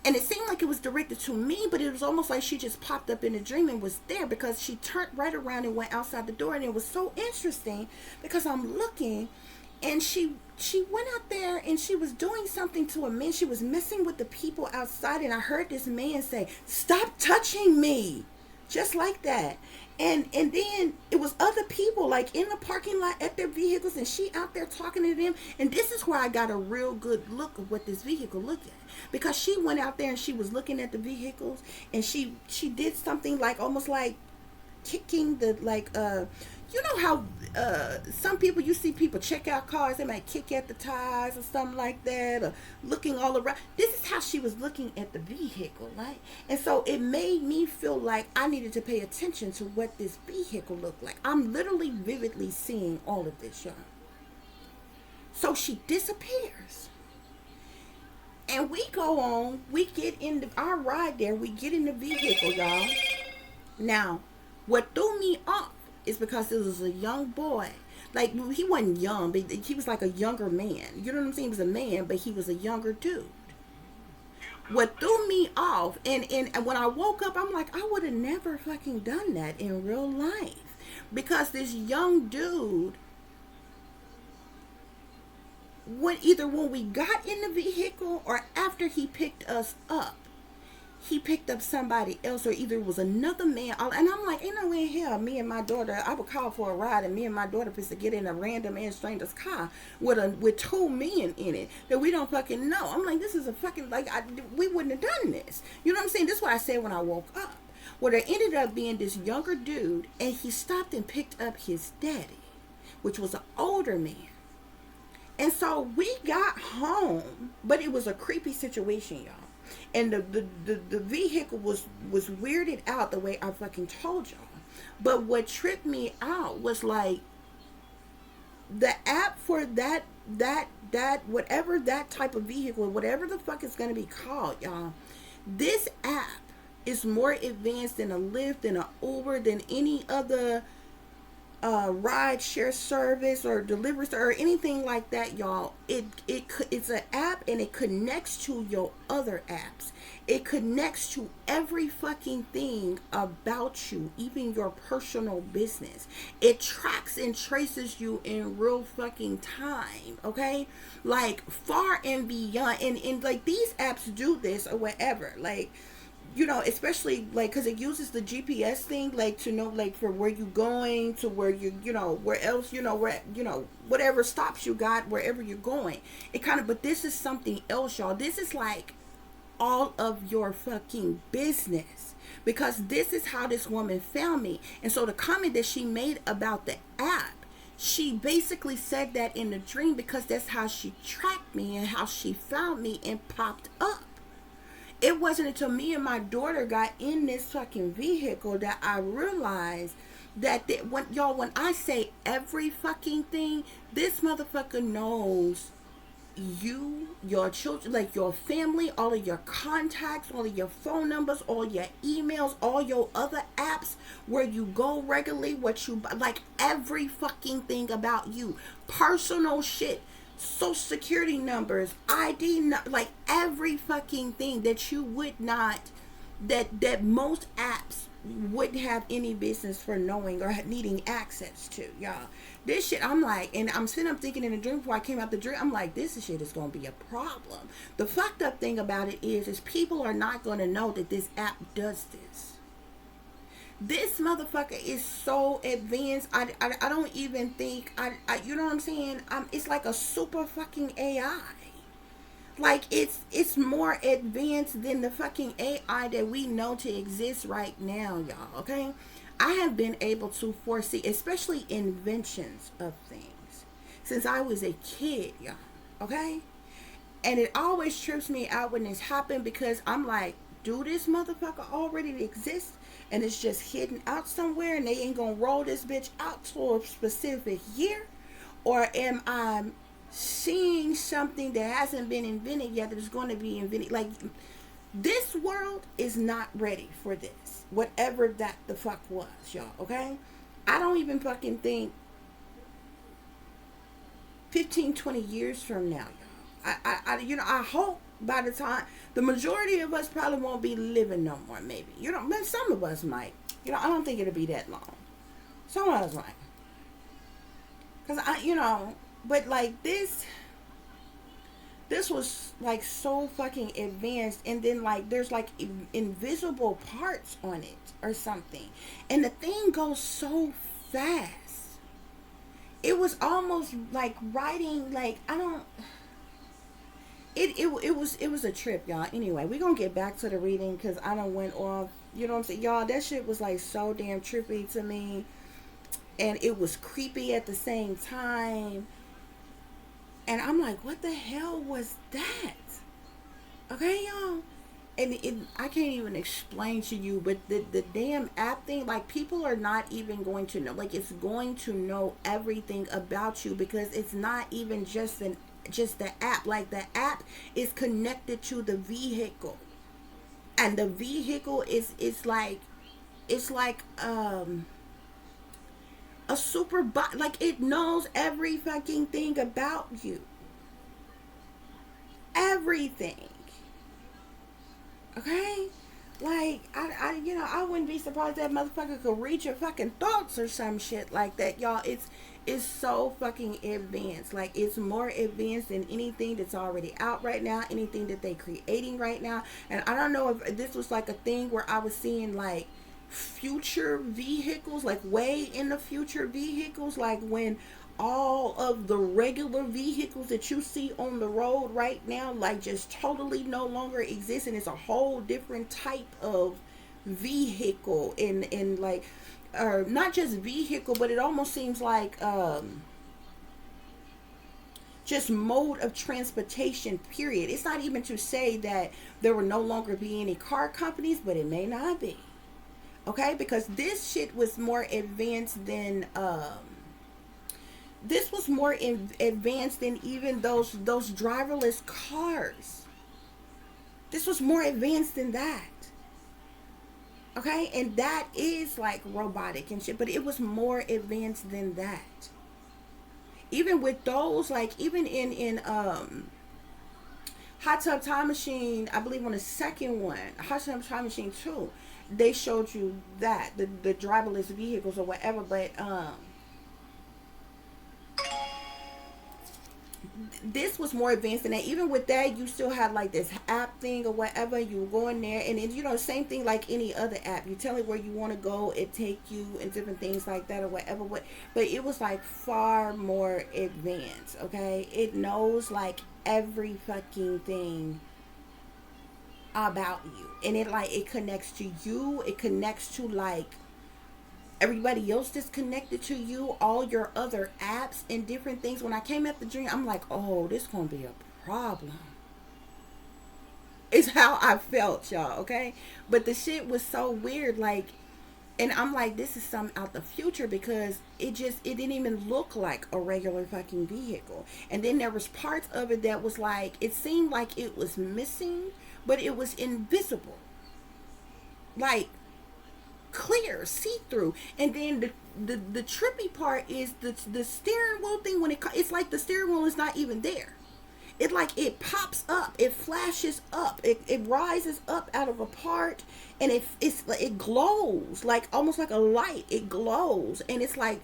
[SPEAKER 1] And it seemed like it was directed to me, but it was almost like she just popped up in a dream and was there, because she turned right around and went outside the door. And it was so interesting because I'm looking. And she went out there and she was doing something to a man. She was messing with the people outside. And I heard this man say, "Stop touching me." Just like that. And then it was other people like in the parking lot at their vehicles, and she out there talking to them. And this is where I got a real good look of what this vehicle looked at. Because she went out there and she was looking at the vehicles, and she did something like almost like kicking the you know how some people, you see people check out cars, they might kick at the tires or something like that, or looking all around. This is how she was looking at the vehicle, right? And so it made me feel like I needed to pay attention to what this vehicle looked like. I'm literally vividly seeing all of this, y'all. So she disappears. And we go on, we get in our ride there, we get in the vehicle, y'all. Now, what threw me off is because this was a young boy. Like, he wasn't young, but he was like a younger man. You know what I'm saying? He was a man, but he was a younger dude. What threw me off, and when I woke up, I'm like, I would have never fucking done that in real life. Because this young dude, when we got in the vehicle or after he picked us up, he picked up somebody else, or either it was another man. And I'm like, ain't no way in hell me and my daughter, I would call for a ride, and me and my daughter supposed to get in a random ass stranger's car with two men in it that we don't fucking know. I'm like, this is a fucking, like, we wouldn't have done this. You know what I'm saying? This is what I said when I woke up. Well, there ended up being this younger dude, and he stopped and picked up his daddy, which was an older man. And so we got home, but it was a creepy situation, y'all. And the vehicle was weirded out the way I fucking told y'all. But what tripped me out was like the app for that whatever that type of vehicle, whatever the fuck it's gonna be called, y'all. This app is more advanced than a Lyft, than a Uber, than any other ride share service or delivery or anything like that, y'all. It's an app, and it connects to your other apps. It connects to every fucking thing about you, even your personal business. It tracks and traces you in real fucking time, okay? Like far and beyond. And like these apps do this or whatever, like, you know, especially like because it uses the GPS thing, like to know, like for where you going, to where you know, where else, you know, where, you know, whatever stops you got, wherever you're going. It kind of, but this is something else, y'all. This is like all of your fucking business, because this is how this woman found me. And so the comment that she made about the app, she basically said that in the dream because that's how she tracked me and how she found me and popped up. It wasn't until me and my daughter got in this fucking vehicle that I realized that when I say every fucking thing, this motherfucker knows you, your children, like your family, all of your contacts, all of your phone numbers, all your emails, all your other apps, where you go regularly, what you buy, like every fucking thing about you, personal shit, social security numbers, ID, like every fucking thing that you would not, that most apps wouldn't have any business for knowing or needing access to, y'all. This shit, I'm like, and I'm sitting up thinking in a dream before I came out the dream, I'm like, this shit is going to be a problem. The fucked up thing about it is people are not going to know that this app does this. This motherfucker is so advanced. I don't even think, you know what I'm saying? It's like a super fucking AI. Like it's more advanced than the fucking AI that we know to exist right now, y'all. Okay, I have been able to foresee, especially inventions of things, since I was a kid, y'all. Okay? And it always trips me out when this happened because I'm like, do this motherfucker already exist? And it's just hidden out somewhere and they ain't gonna roll this bitch out to a specific year? Or am I seeing something that hasn't been invented yet that is going to be invented? Like, this world is not ready for this. Whatever that the fuck was, y'all, okay? I don't even fucking think 15, 20 years from now, y'all. I hope by the time, the majority of us probably won't be living no more, maybe. Some of us might. I don't think it'll be that long. Some of us might. Because but like this was like so fucking advanced, and then like there's like invisible parts on it or something, and the thing goes so fast. It was almost like writing, like it was a trip, y'all. Anyway, we're gonna get back to the reading because I done went off. You know what I'm saying, y'all? That shit was like so damn trippy to me, and it was creepy at the same time. And I'm like, what the hell was that? Okay, y'all. And I can't even explain to you, but the damn app thing, like, people are not even going to know. Like, it's going to know everything about you because it's not even just the app. Like, the app is connected to the vehicle, and the vehicle is like a super bot. Like, it knows every fucking thing about you. Everything. Okay? Like, I wouldn't be surprised that motherfucker could read your fucking thoughts or some shit like that, y'all. It's so fucking advanced. Like, it's more advanced than anything that's already out right now, anything that they creating right now. And I don't know if this was like a thing where I was seeing like future vehicles, like way in the future vehicles, like when all of the regular vehicles that you see on the road right now, like, just totally no longer exist, and it's a whole different type of vehicle, in like, or not just vehicle, but it almost seems like just mode of transportation, period. It's not even to say that there will no longer be any car companies, but it may not be. Okay, because this shit was more advanced than advanced than even those driverless cars. This was more advanced than that. Okay, and that is like robotic and shit, but it was more advanced than that. Even with those, like, even in Hot Tub Time Machine, I believe on the second one, Hot Tub Time Machine 2, they showed you that the driverless vehicles or whatever. But this was more advanced than that. Even with that, you still have like this app thing or whatever. You go in there, and then, same thing like any other app. You tell it where you want to go, it take you, and different things like that or whatever. But it was like far more advanced. Okay, it knows like every fucking thing about you, and it connects to you. It connects to like everybody else that's connected to you, all your other apps and different things. When I came at the dream, I'm like, oh, this gonna be a problem. It's how I felt, y'all. Okay, but the shit was so weird, like, and I'm like, this is something out the future, because it didn't even look like a regular fucking vehicle. And then there was parts of it that was like, it seemed like it was missing, but it was invisible, like clear, see-through. And then the trippy part is the steering wheel thing. When it's like the steering wheel is not even there. It pops up, it flashes up, it rises up out of a part, and it glows, like almost like a light. It glows, and it's like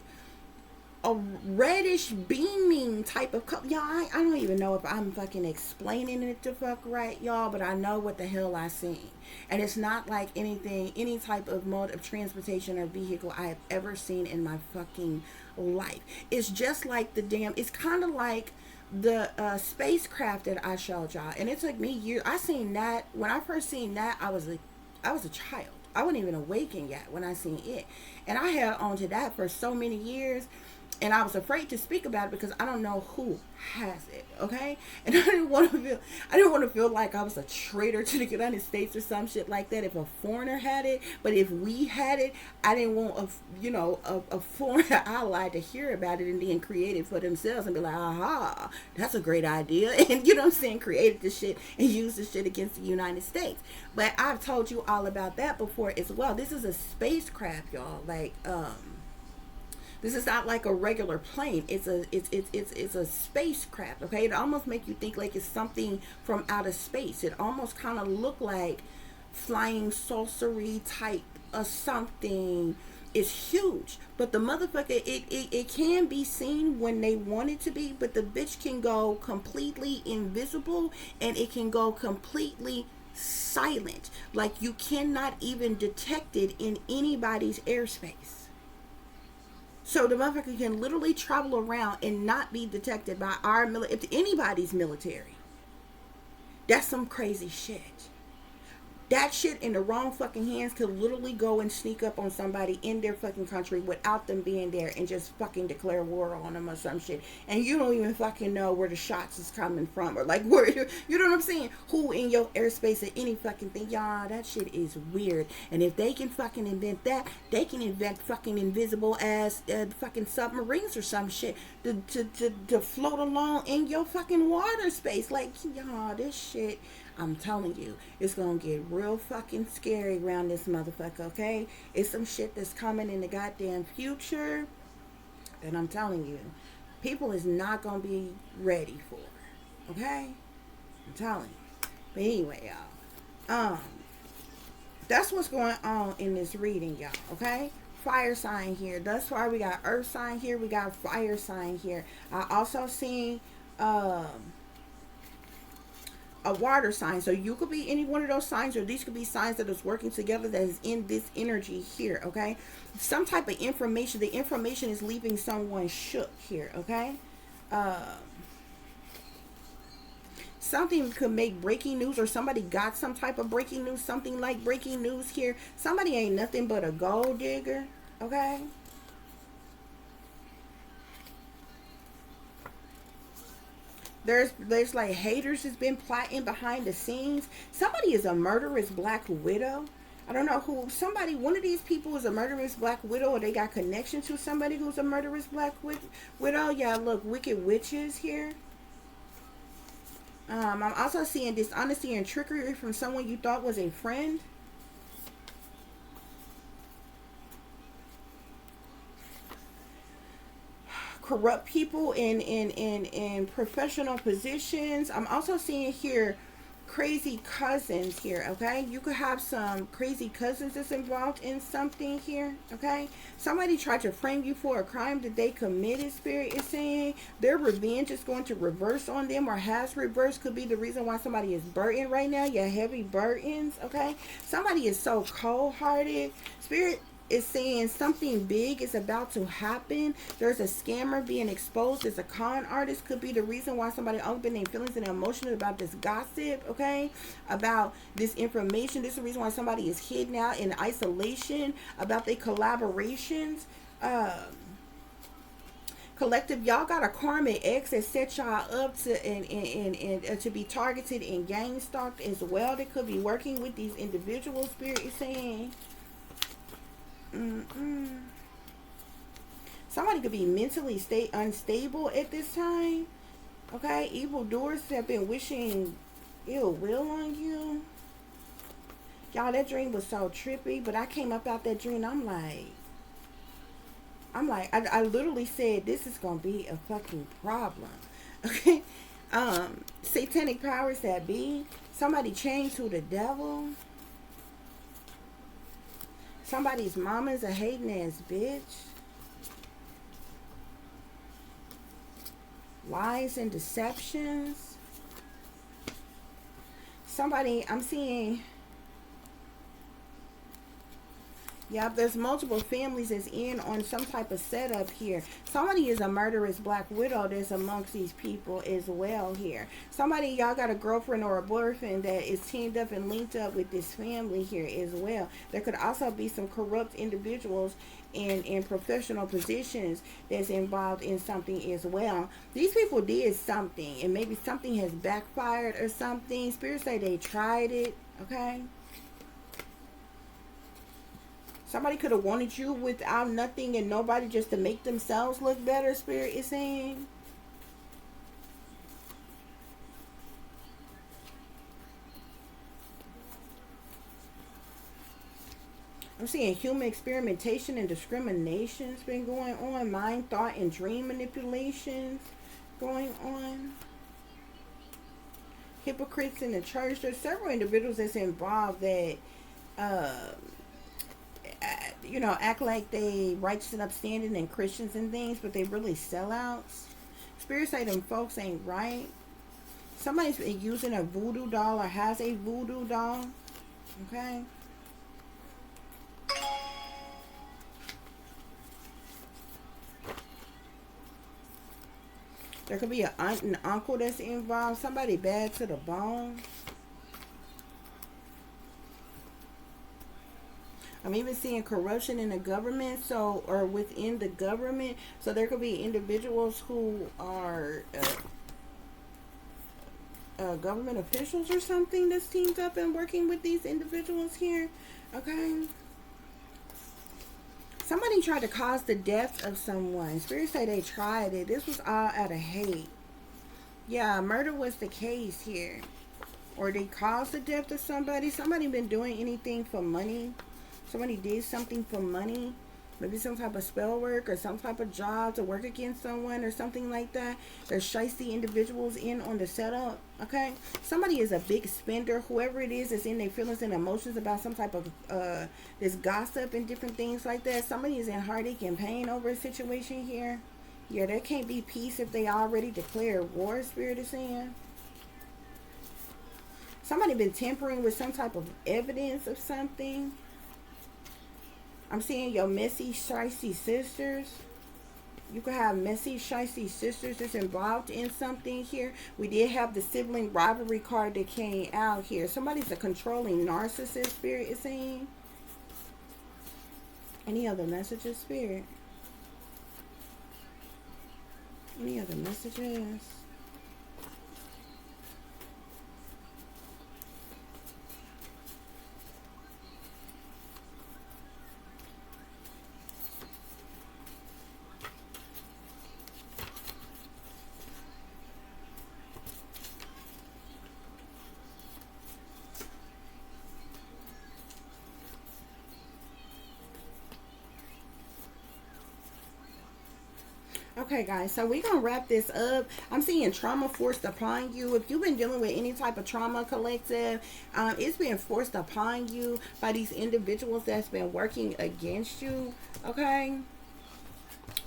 [SPEAKER 1] a reddish beaming type of color. Y'all, I don't even know if I'm fucking explaining it to fuck right, y'all, but I know what the hell I seen. And it's not like any type of mode of transportation or vehicle I have ever seen in my fucking life. It's just like it's kind of like the spacecraft that I showed y'all, and it took me years. I seen that when I first seen that. I was a child. I wasn't even awakened yet when I seen it. And I held on to that for so many years. And I was afraid to speak about it because I don't know who has it, okay? And I didn't want to feel like I was a traitor to the United States or some shit like that if a foreigner had it. But if we had it, I didn't want a foreign ally to hear about it and then create it for themselves and be like, aha, that's a great idea. And you know what I'm saying? Created this shit and used this shit against the United States. But I've told you all about that before as well. This is a spacecraft, y'all. Like, this is not like a regular plane. It's a spacecraft, okay? It almost make you think like it's something from outer space. It almost kind of look like flying saucery type of something. It's huge. But the motherfucker, it can be seen when they want it to be, but the bitch can go completely invisible and it can go completely silent. Like you cannot even detect it in anybody's airspace. So the motherfucker can literally travel around and not be detected by our if anybody's military. That's some crazy shit. That shit in the wrong fucking hands could literally go and sneak up on somebody in their fucking country without them being there and just fucking declare war on them or some shit. And you don't even fucking know where the shots is coming from or like where, you know what I'm saying? Who in your airspace or any fucking thing. Y'all, that shit is weird. And if they can fucking invent that, they can invent fucking invisible as fucking submarines or some shit to float along in your fucking water space. Like, y'all, this shit, I'm telling you, it's gonna get real fucking scary around this motherfucker, okay? It's some shit that's coming in the goddamn future that I'm telling you, people is not gonna be ready for, okay? I'm telling you. But anyway, y'all, that's what's going on in this reading, y'all, okay? Fire sign here. Thus far, we got earth sign here. We got fire sign here. I also seen, a water sign. So you could be any one of those signs, or these could be signs that is working together that is in this energy here, okay? Some type of information. The information is leaving someone shook here, okay? Something could make breaking news, or somebody got some type of breaking news, something like breaking news here. Somebody ain't nothing but a gold digger, okay? There's like haters has been plotting behind the scenes. Somebody is a murderous black widow. I don't know who. Somebody, one of these people is a murderous black widow, or they got connection to somebody who's a murderous black widow. Yeah, look, wicked witches here. I'm also seeing dishonesty and trickery from someone you thought was a friend. Corrupt people in professional positions. I'm also seeing here crazy cousins here, okay? You could have some crazy cousins that's involved in something here, okay? Somebody tried to frame you for a crime that they committed, Spirit is saying. Their revenge is going to reverse on them, or has reversed. Could be the reason why somebody is burdened right now. Yeah, heavy burdens, okay? Somebody is so cold-hearted. Spirit is saying something big is about to happen. There's a scammer being exposed. There's a con artist. Could be the reason why somebody opened their feelings and emotions about this gossip, okay? About this information. This is the reason why somebody is hidden out in isolation about their collaborations. Collective, y'all got a karmic ex that set y'all up to and to be targeted and gang stalked as well. They could be working with these individuals, Spirit is saying. Somebody could be mentally unstable at this time, okay? Evildoers have been wishing ill will on you. Y'all, that dream was so trippy, but I came up out that dream, I'm like, I literally said, this is gonna be a fucking problem, okay? Satanic powers that be. Somebody changed to the devil. Somebody's mama's a hating ass bitch. Lies and deceptions. Somebody, I'm seeing Yep, there's multiple families that's in on some type of setup here. Somebody is a murderous black widow that's amongst these people as well here. Somebody, y'all got a girlfriend or a boyfriend that is teamed up and linked up with this family here as well. There could also be some corrupt individuals in professional positions that's involved in something as well. These people did something, and maybe something has backfired or something. Spirits say they tried it, okay? Somebody could have wanted you without nothing and nobody, just to make themselves look better, Spirit is saying. I'm seeing human experimentation and discrimination's been going on. Mind, thought, and dream manipulations going on. Hypocrites in the church. There's several individuals that's involved that you know, act like they righteous and upstanding and Christians and things, but they really sellouts. Spirit say them folks ain't right. Somebody's been using a voodoo doll or has a voodoo doll. Okay. There could be an aunt and uncle that's involved. Somebody bad to the bone. I'm even seeing corruption in the government, so, or within the government. So there could be individuals who are government officials or something that's teamed up and working with these individuals here. Okay. Somebody tried to cause the death of someone. Spirits say they tried it. This was all out of hate. Yeah, murder was the case here. Or they caused the death of somebody. Somebody been doing anything for money. Somebody did something for money. Maybe some type of spell work or some type of job to work against someone or something like that. There's shiesty individuals in on the setup. Okay. Somebody is a big spender. Whoever it is in their feelings and emotions about some type of this gossip and different things like that. Somebody is in heartache and pain over a situation here. Yeah, there can't be peace if they already declared war, Spirit is saying. Somebody been tampering with some type of evidence of something. I'm seeing your messy, shicey sisters. You could have messy, shicey sisters that's involved in something here. We did have the sibling rivalry card that came out here. Somebody's a controlling narcissist, Spirit is saying. Any other messages, Spirit? Any other messages? Okay, guys, so we're going to wrap this up. I'm seeing trauma forced upon you. If you've been dealing with any type of trauma, collective, it's being forced upon you by these individuals that's been working against you, okay?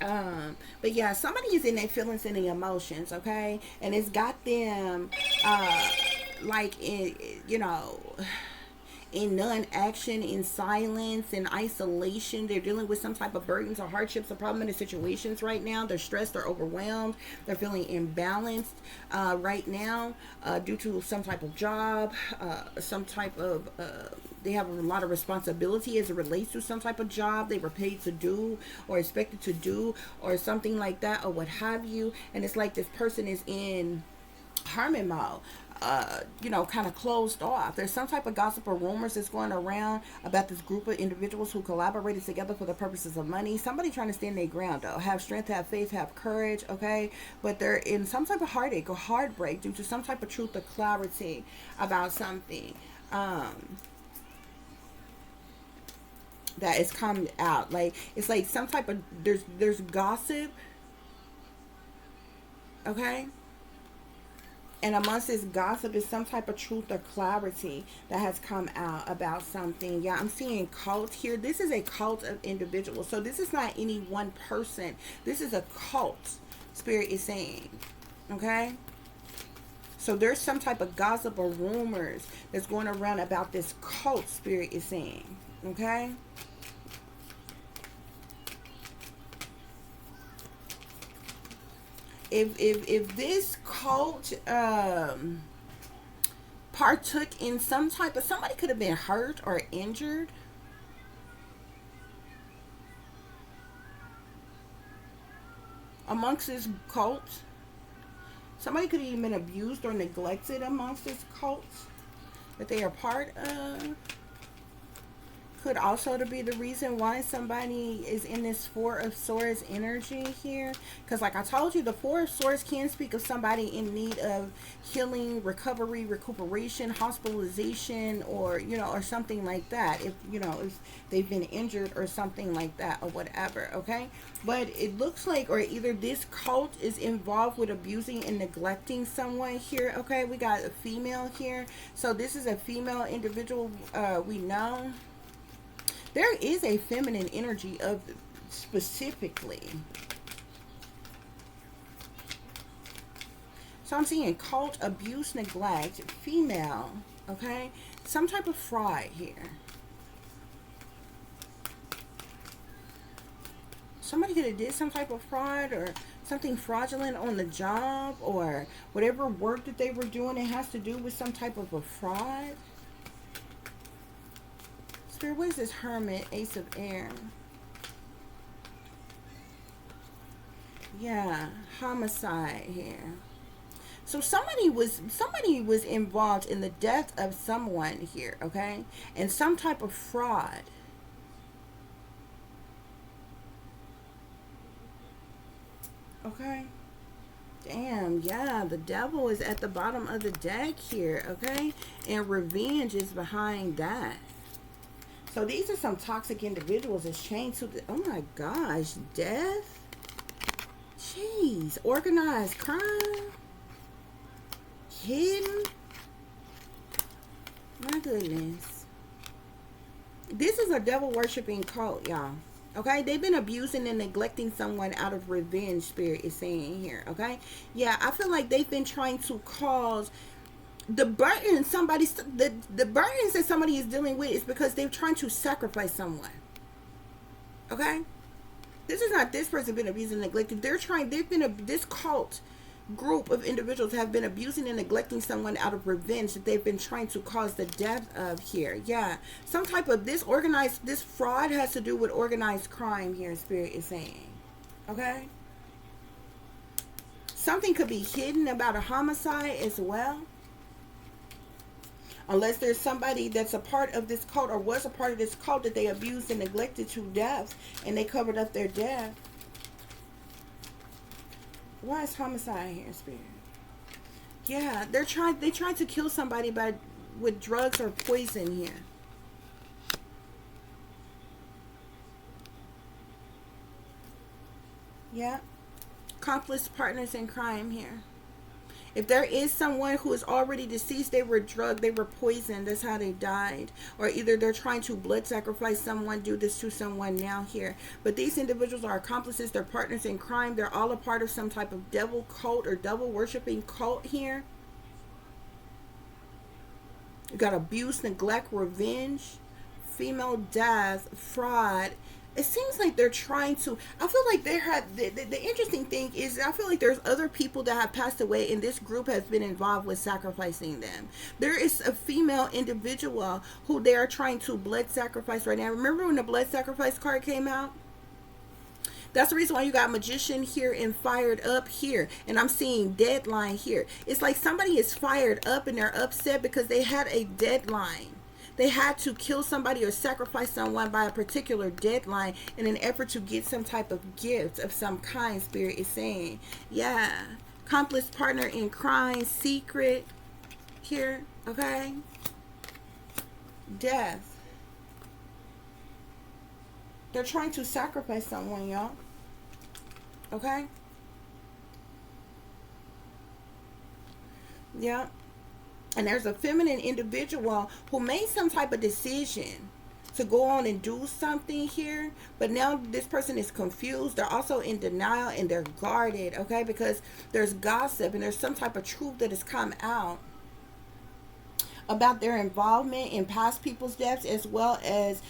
[SPEAKER 1] But yeah, somebody is in their feelings and their emotions, okay? And it's got them, like, you know, in non-action, in silence, in isolation. They're dealing with some type of burdens or hardships or problematic situations right now. They're stressed, they're overwhelmed, they're feeling imbalanced right now due to some type of job, some type of they have a lot of responsibility as it relates to some type of job they were paid to do or expected to do or something like that, or what have you. And it's like this person is in hermit mode, you know, kind of closed off. There's some type of gossip or rumors that's going around about this group of individuals who collaborated together for the purposes of money. Somebody trying to stand their ground, though. Have strength, have faith, have courage, okay? But they're in some type of heartache or heartbreak due to some type of truth or clarity about something that is coming out. Like, it's like some type of, there's gossip, okay? And amongst this gossip is some type of truth or clarity that has come out about something. Yeah, I'm seeing cult here. This is a cult of individuals. So this is not any one person. This is a cult, Spirit is saying. Okay? So there's some type of gossip or rumors that's going around about this cult, Spirit is saying. Okay? If this cult partook in some type of, somebody could have been hurt or injured. Amongst this cult, somebody could have even been abused or neglected amongst this cult that they are part of. Could also to be the reason why somebody is in this Four of Swords energy here. Because like I told you, the Four of Swords can speak of somebody in need of healing, recovery, recuperation, hospitalization, or, you know, or something like that. If, you know, if they've been injured or something like that or whatever, okay? But it looks like, or either this cult is involved with abusing and neglecting someone here, okay? We got a female here. So this is a female individual, we know. There is a feminine energy of specifically. So I'm seeing cult, abuse, neglect, female, okay? Some type of fraud here. Somebody could have did some type of fraud or something fraudulent on the job, or whatever work that they were doing, it has to do with some type of a fraud. What is this Hermit, Ace of Air? Yeah, homicide here. So somebody was involved in the death of someone here, okay? And some type of fraud. Okay. Damn, yeah, the devil is at the bottom of the deck here, okay? And revenge is behind that. So these are some toxic individuals that's chained to the, oh my gosh, death? Jeez, organized crime? Hidden? My goodness. This is a devil worshipping cult, y'all. Okay, they've been abusing and neglecting someone out of revenge, Spirit is saying here, okay? Yeah, I feel like they've been trying to cause the burden the burdens that somebody is dealing with is because they're trying to sacrifice someone. Okay? This is not this person been abused and neglected. This cult group of individuals have been abusing and neglecting someone out of revenge that they've been trying to cause the death of here. Yeah. Some type of this fraud has to do with organized crime here, Spirit is saying. Okay? Something could be hidden about a homicide as well. Unless there's somebody that's a part of this cult or was a part of this cult that they abused and neglected to death and they covered up their death. Why is homicide here, Spirit? Yeah, they tried to kill somebody with drugs or poison here. Yeah. Accomplice partners in crime here. If there is someone who is already deceased, they were drugged, they were poisoned, that's how they died. Or either they're trying to blood sacrifice someone, do this to someone now here. But these individuals are accomplices, they're partners in crime, they're all a part of some type of devil cult or devil worshipping cult here. You got abuse, neglect, revenge, female death, fraud. It seems like they're trying to, I feel like they have, the interesting thing is, I feel like there's other people that have passed away and this group has been involved with sacrificing them. There is a female individual who they are trying to blood sacrifice right now. Remember when the blood sacrifice card came out? That's the reason why you got magician here and fired up here. And I'm seeing deadline here. It's like somebody is fired up and they're upset because they had a deadline. They had to kill somebody or sacrifice someone by a particular deadline in an effort to get some type of gift of some kind, Spirit is saying. Yeah. Accomplice partner in crime, secret here, okay? Death. They're trying to sacrifice someone, y'all. Okay? Yeah. And there's a feminine individual who made some type of decision to go on and do something here. But now this person is confused. They're also in denial and they're guarded, okay? Because there's gossip and there's some type of truth that has come out about their involvement in past people's deaths, as well as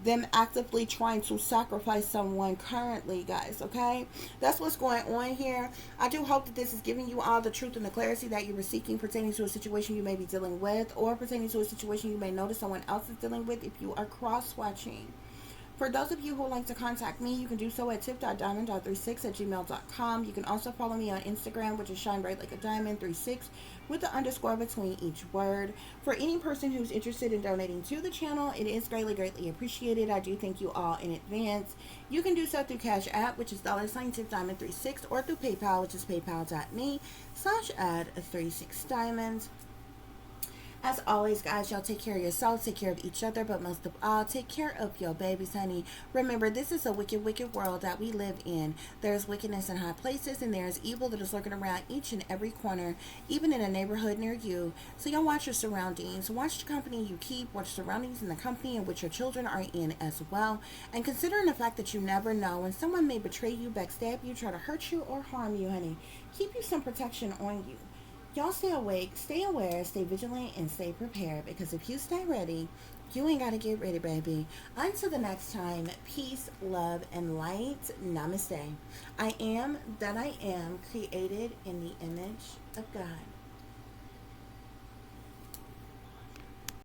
[SPEAKER 1] them actively trying to sacrifice someone currently, guys. Okay, that's what's going on here. I do hope that this is giving you all the truth and the clarity that you were seeking pertaining to a situation you may be dealing with, or pertaining to a situation you may notice someone else is dealing with if you are cross watching. For those of you who would like to contact me, you can do so at tip.diamond.36@gmail.com. You can also follow me on Instagram, which is shine bright like a diamond 36 with the underscore between each word. For any person who's interested in donating to the channel, it is greatly, greatly appreciated. I do thank you all in advance. You can do so through Cash App, which is $tip-diamond36, or through PayPal, which is paypal.me/add36diamonds. As always, guys, y'all take care of yourselves, take care of each other, but most of all, take care of your babies, honey. Remember, this is a wicked, wicked world that we live in. There's wickedness in high places, and there's evil that is lurking around each and every corner, even in a neighborhood near you. So y'all watch your surroundings. Watch the company you keep. Watch surroundings in the company in which your children are in as well. And considering the fact that you never know when someone may betray you, backstab you, try to hurt you, or harm you, honey, keep you some protection on you. Y'all stay awake, stay aware, stay vigilant, and stay prepared, because if you stay ready, you ain't got to get ready, baby. Until the next time, peace, love, and light. Namaste. I am that I am, created in the image of God.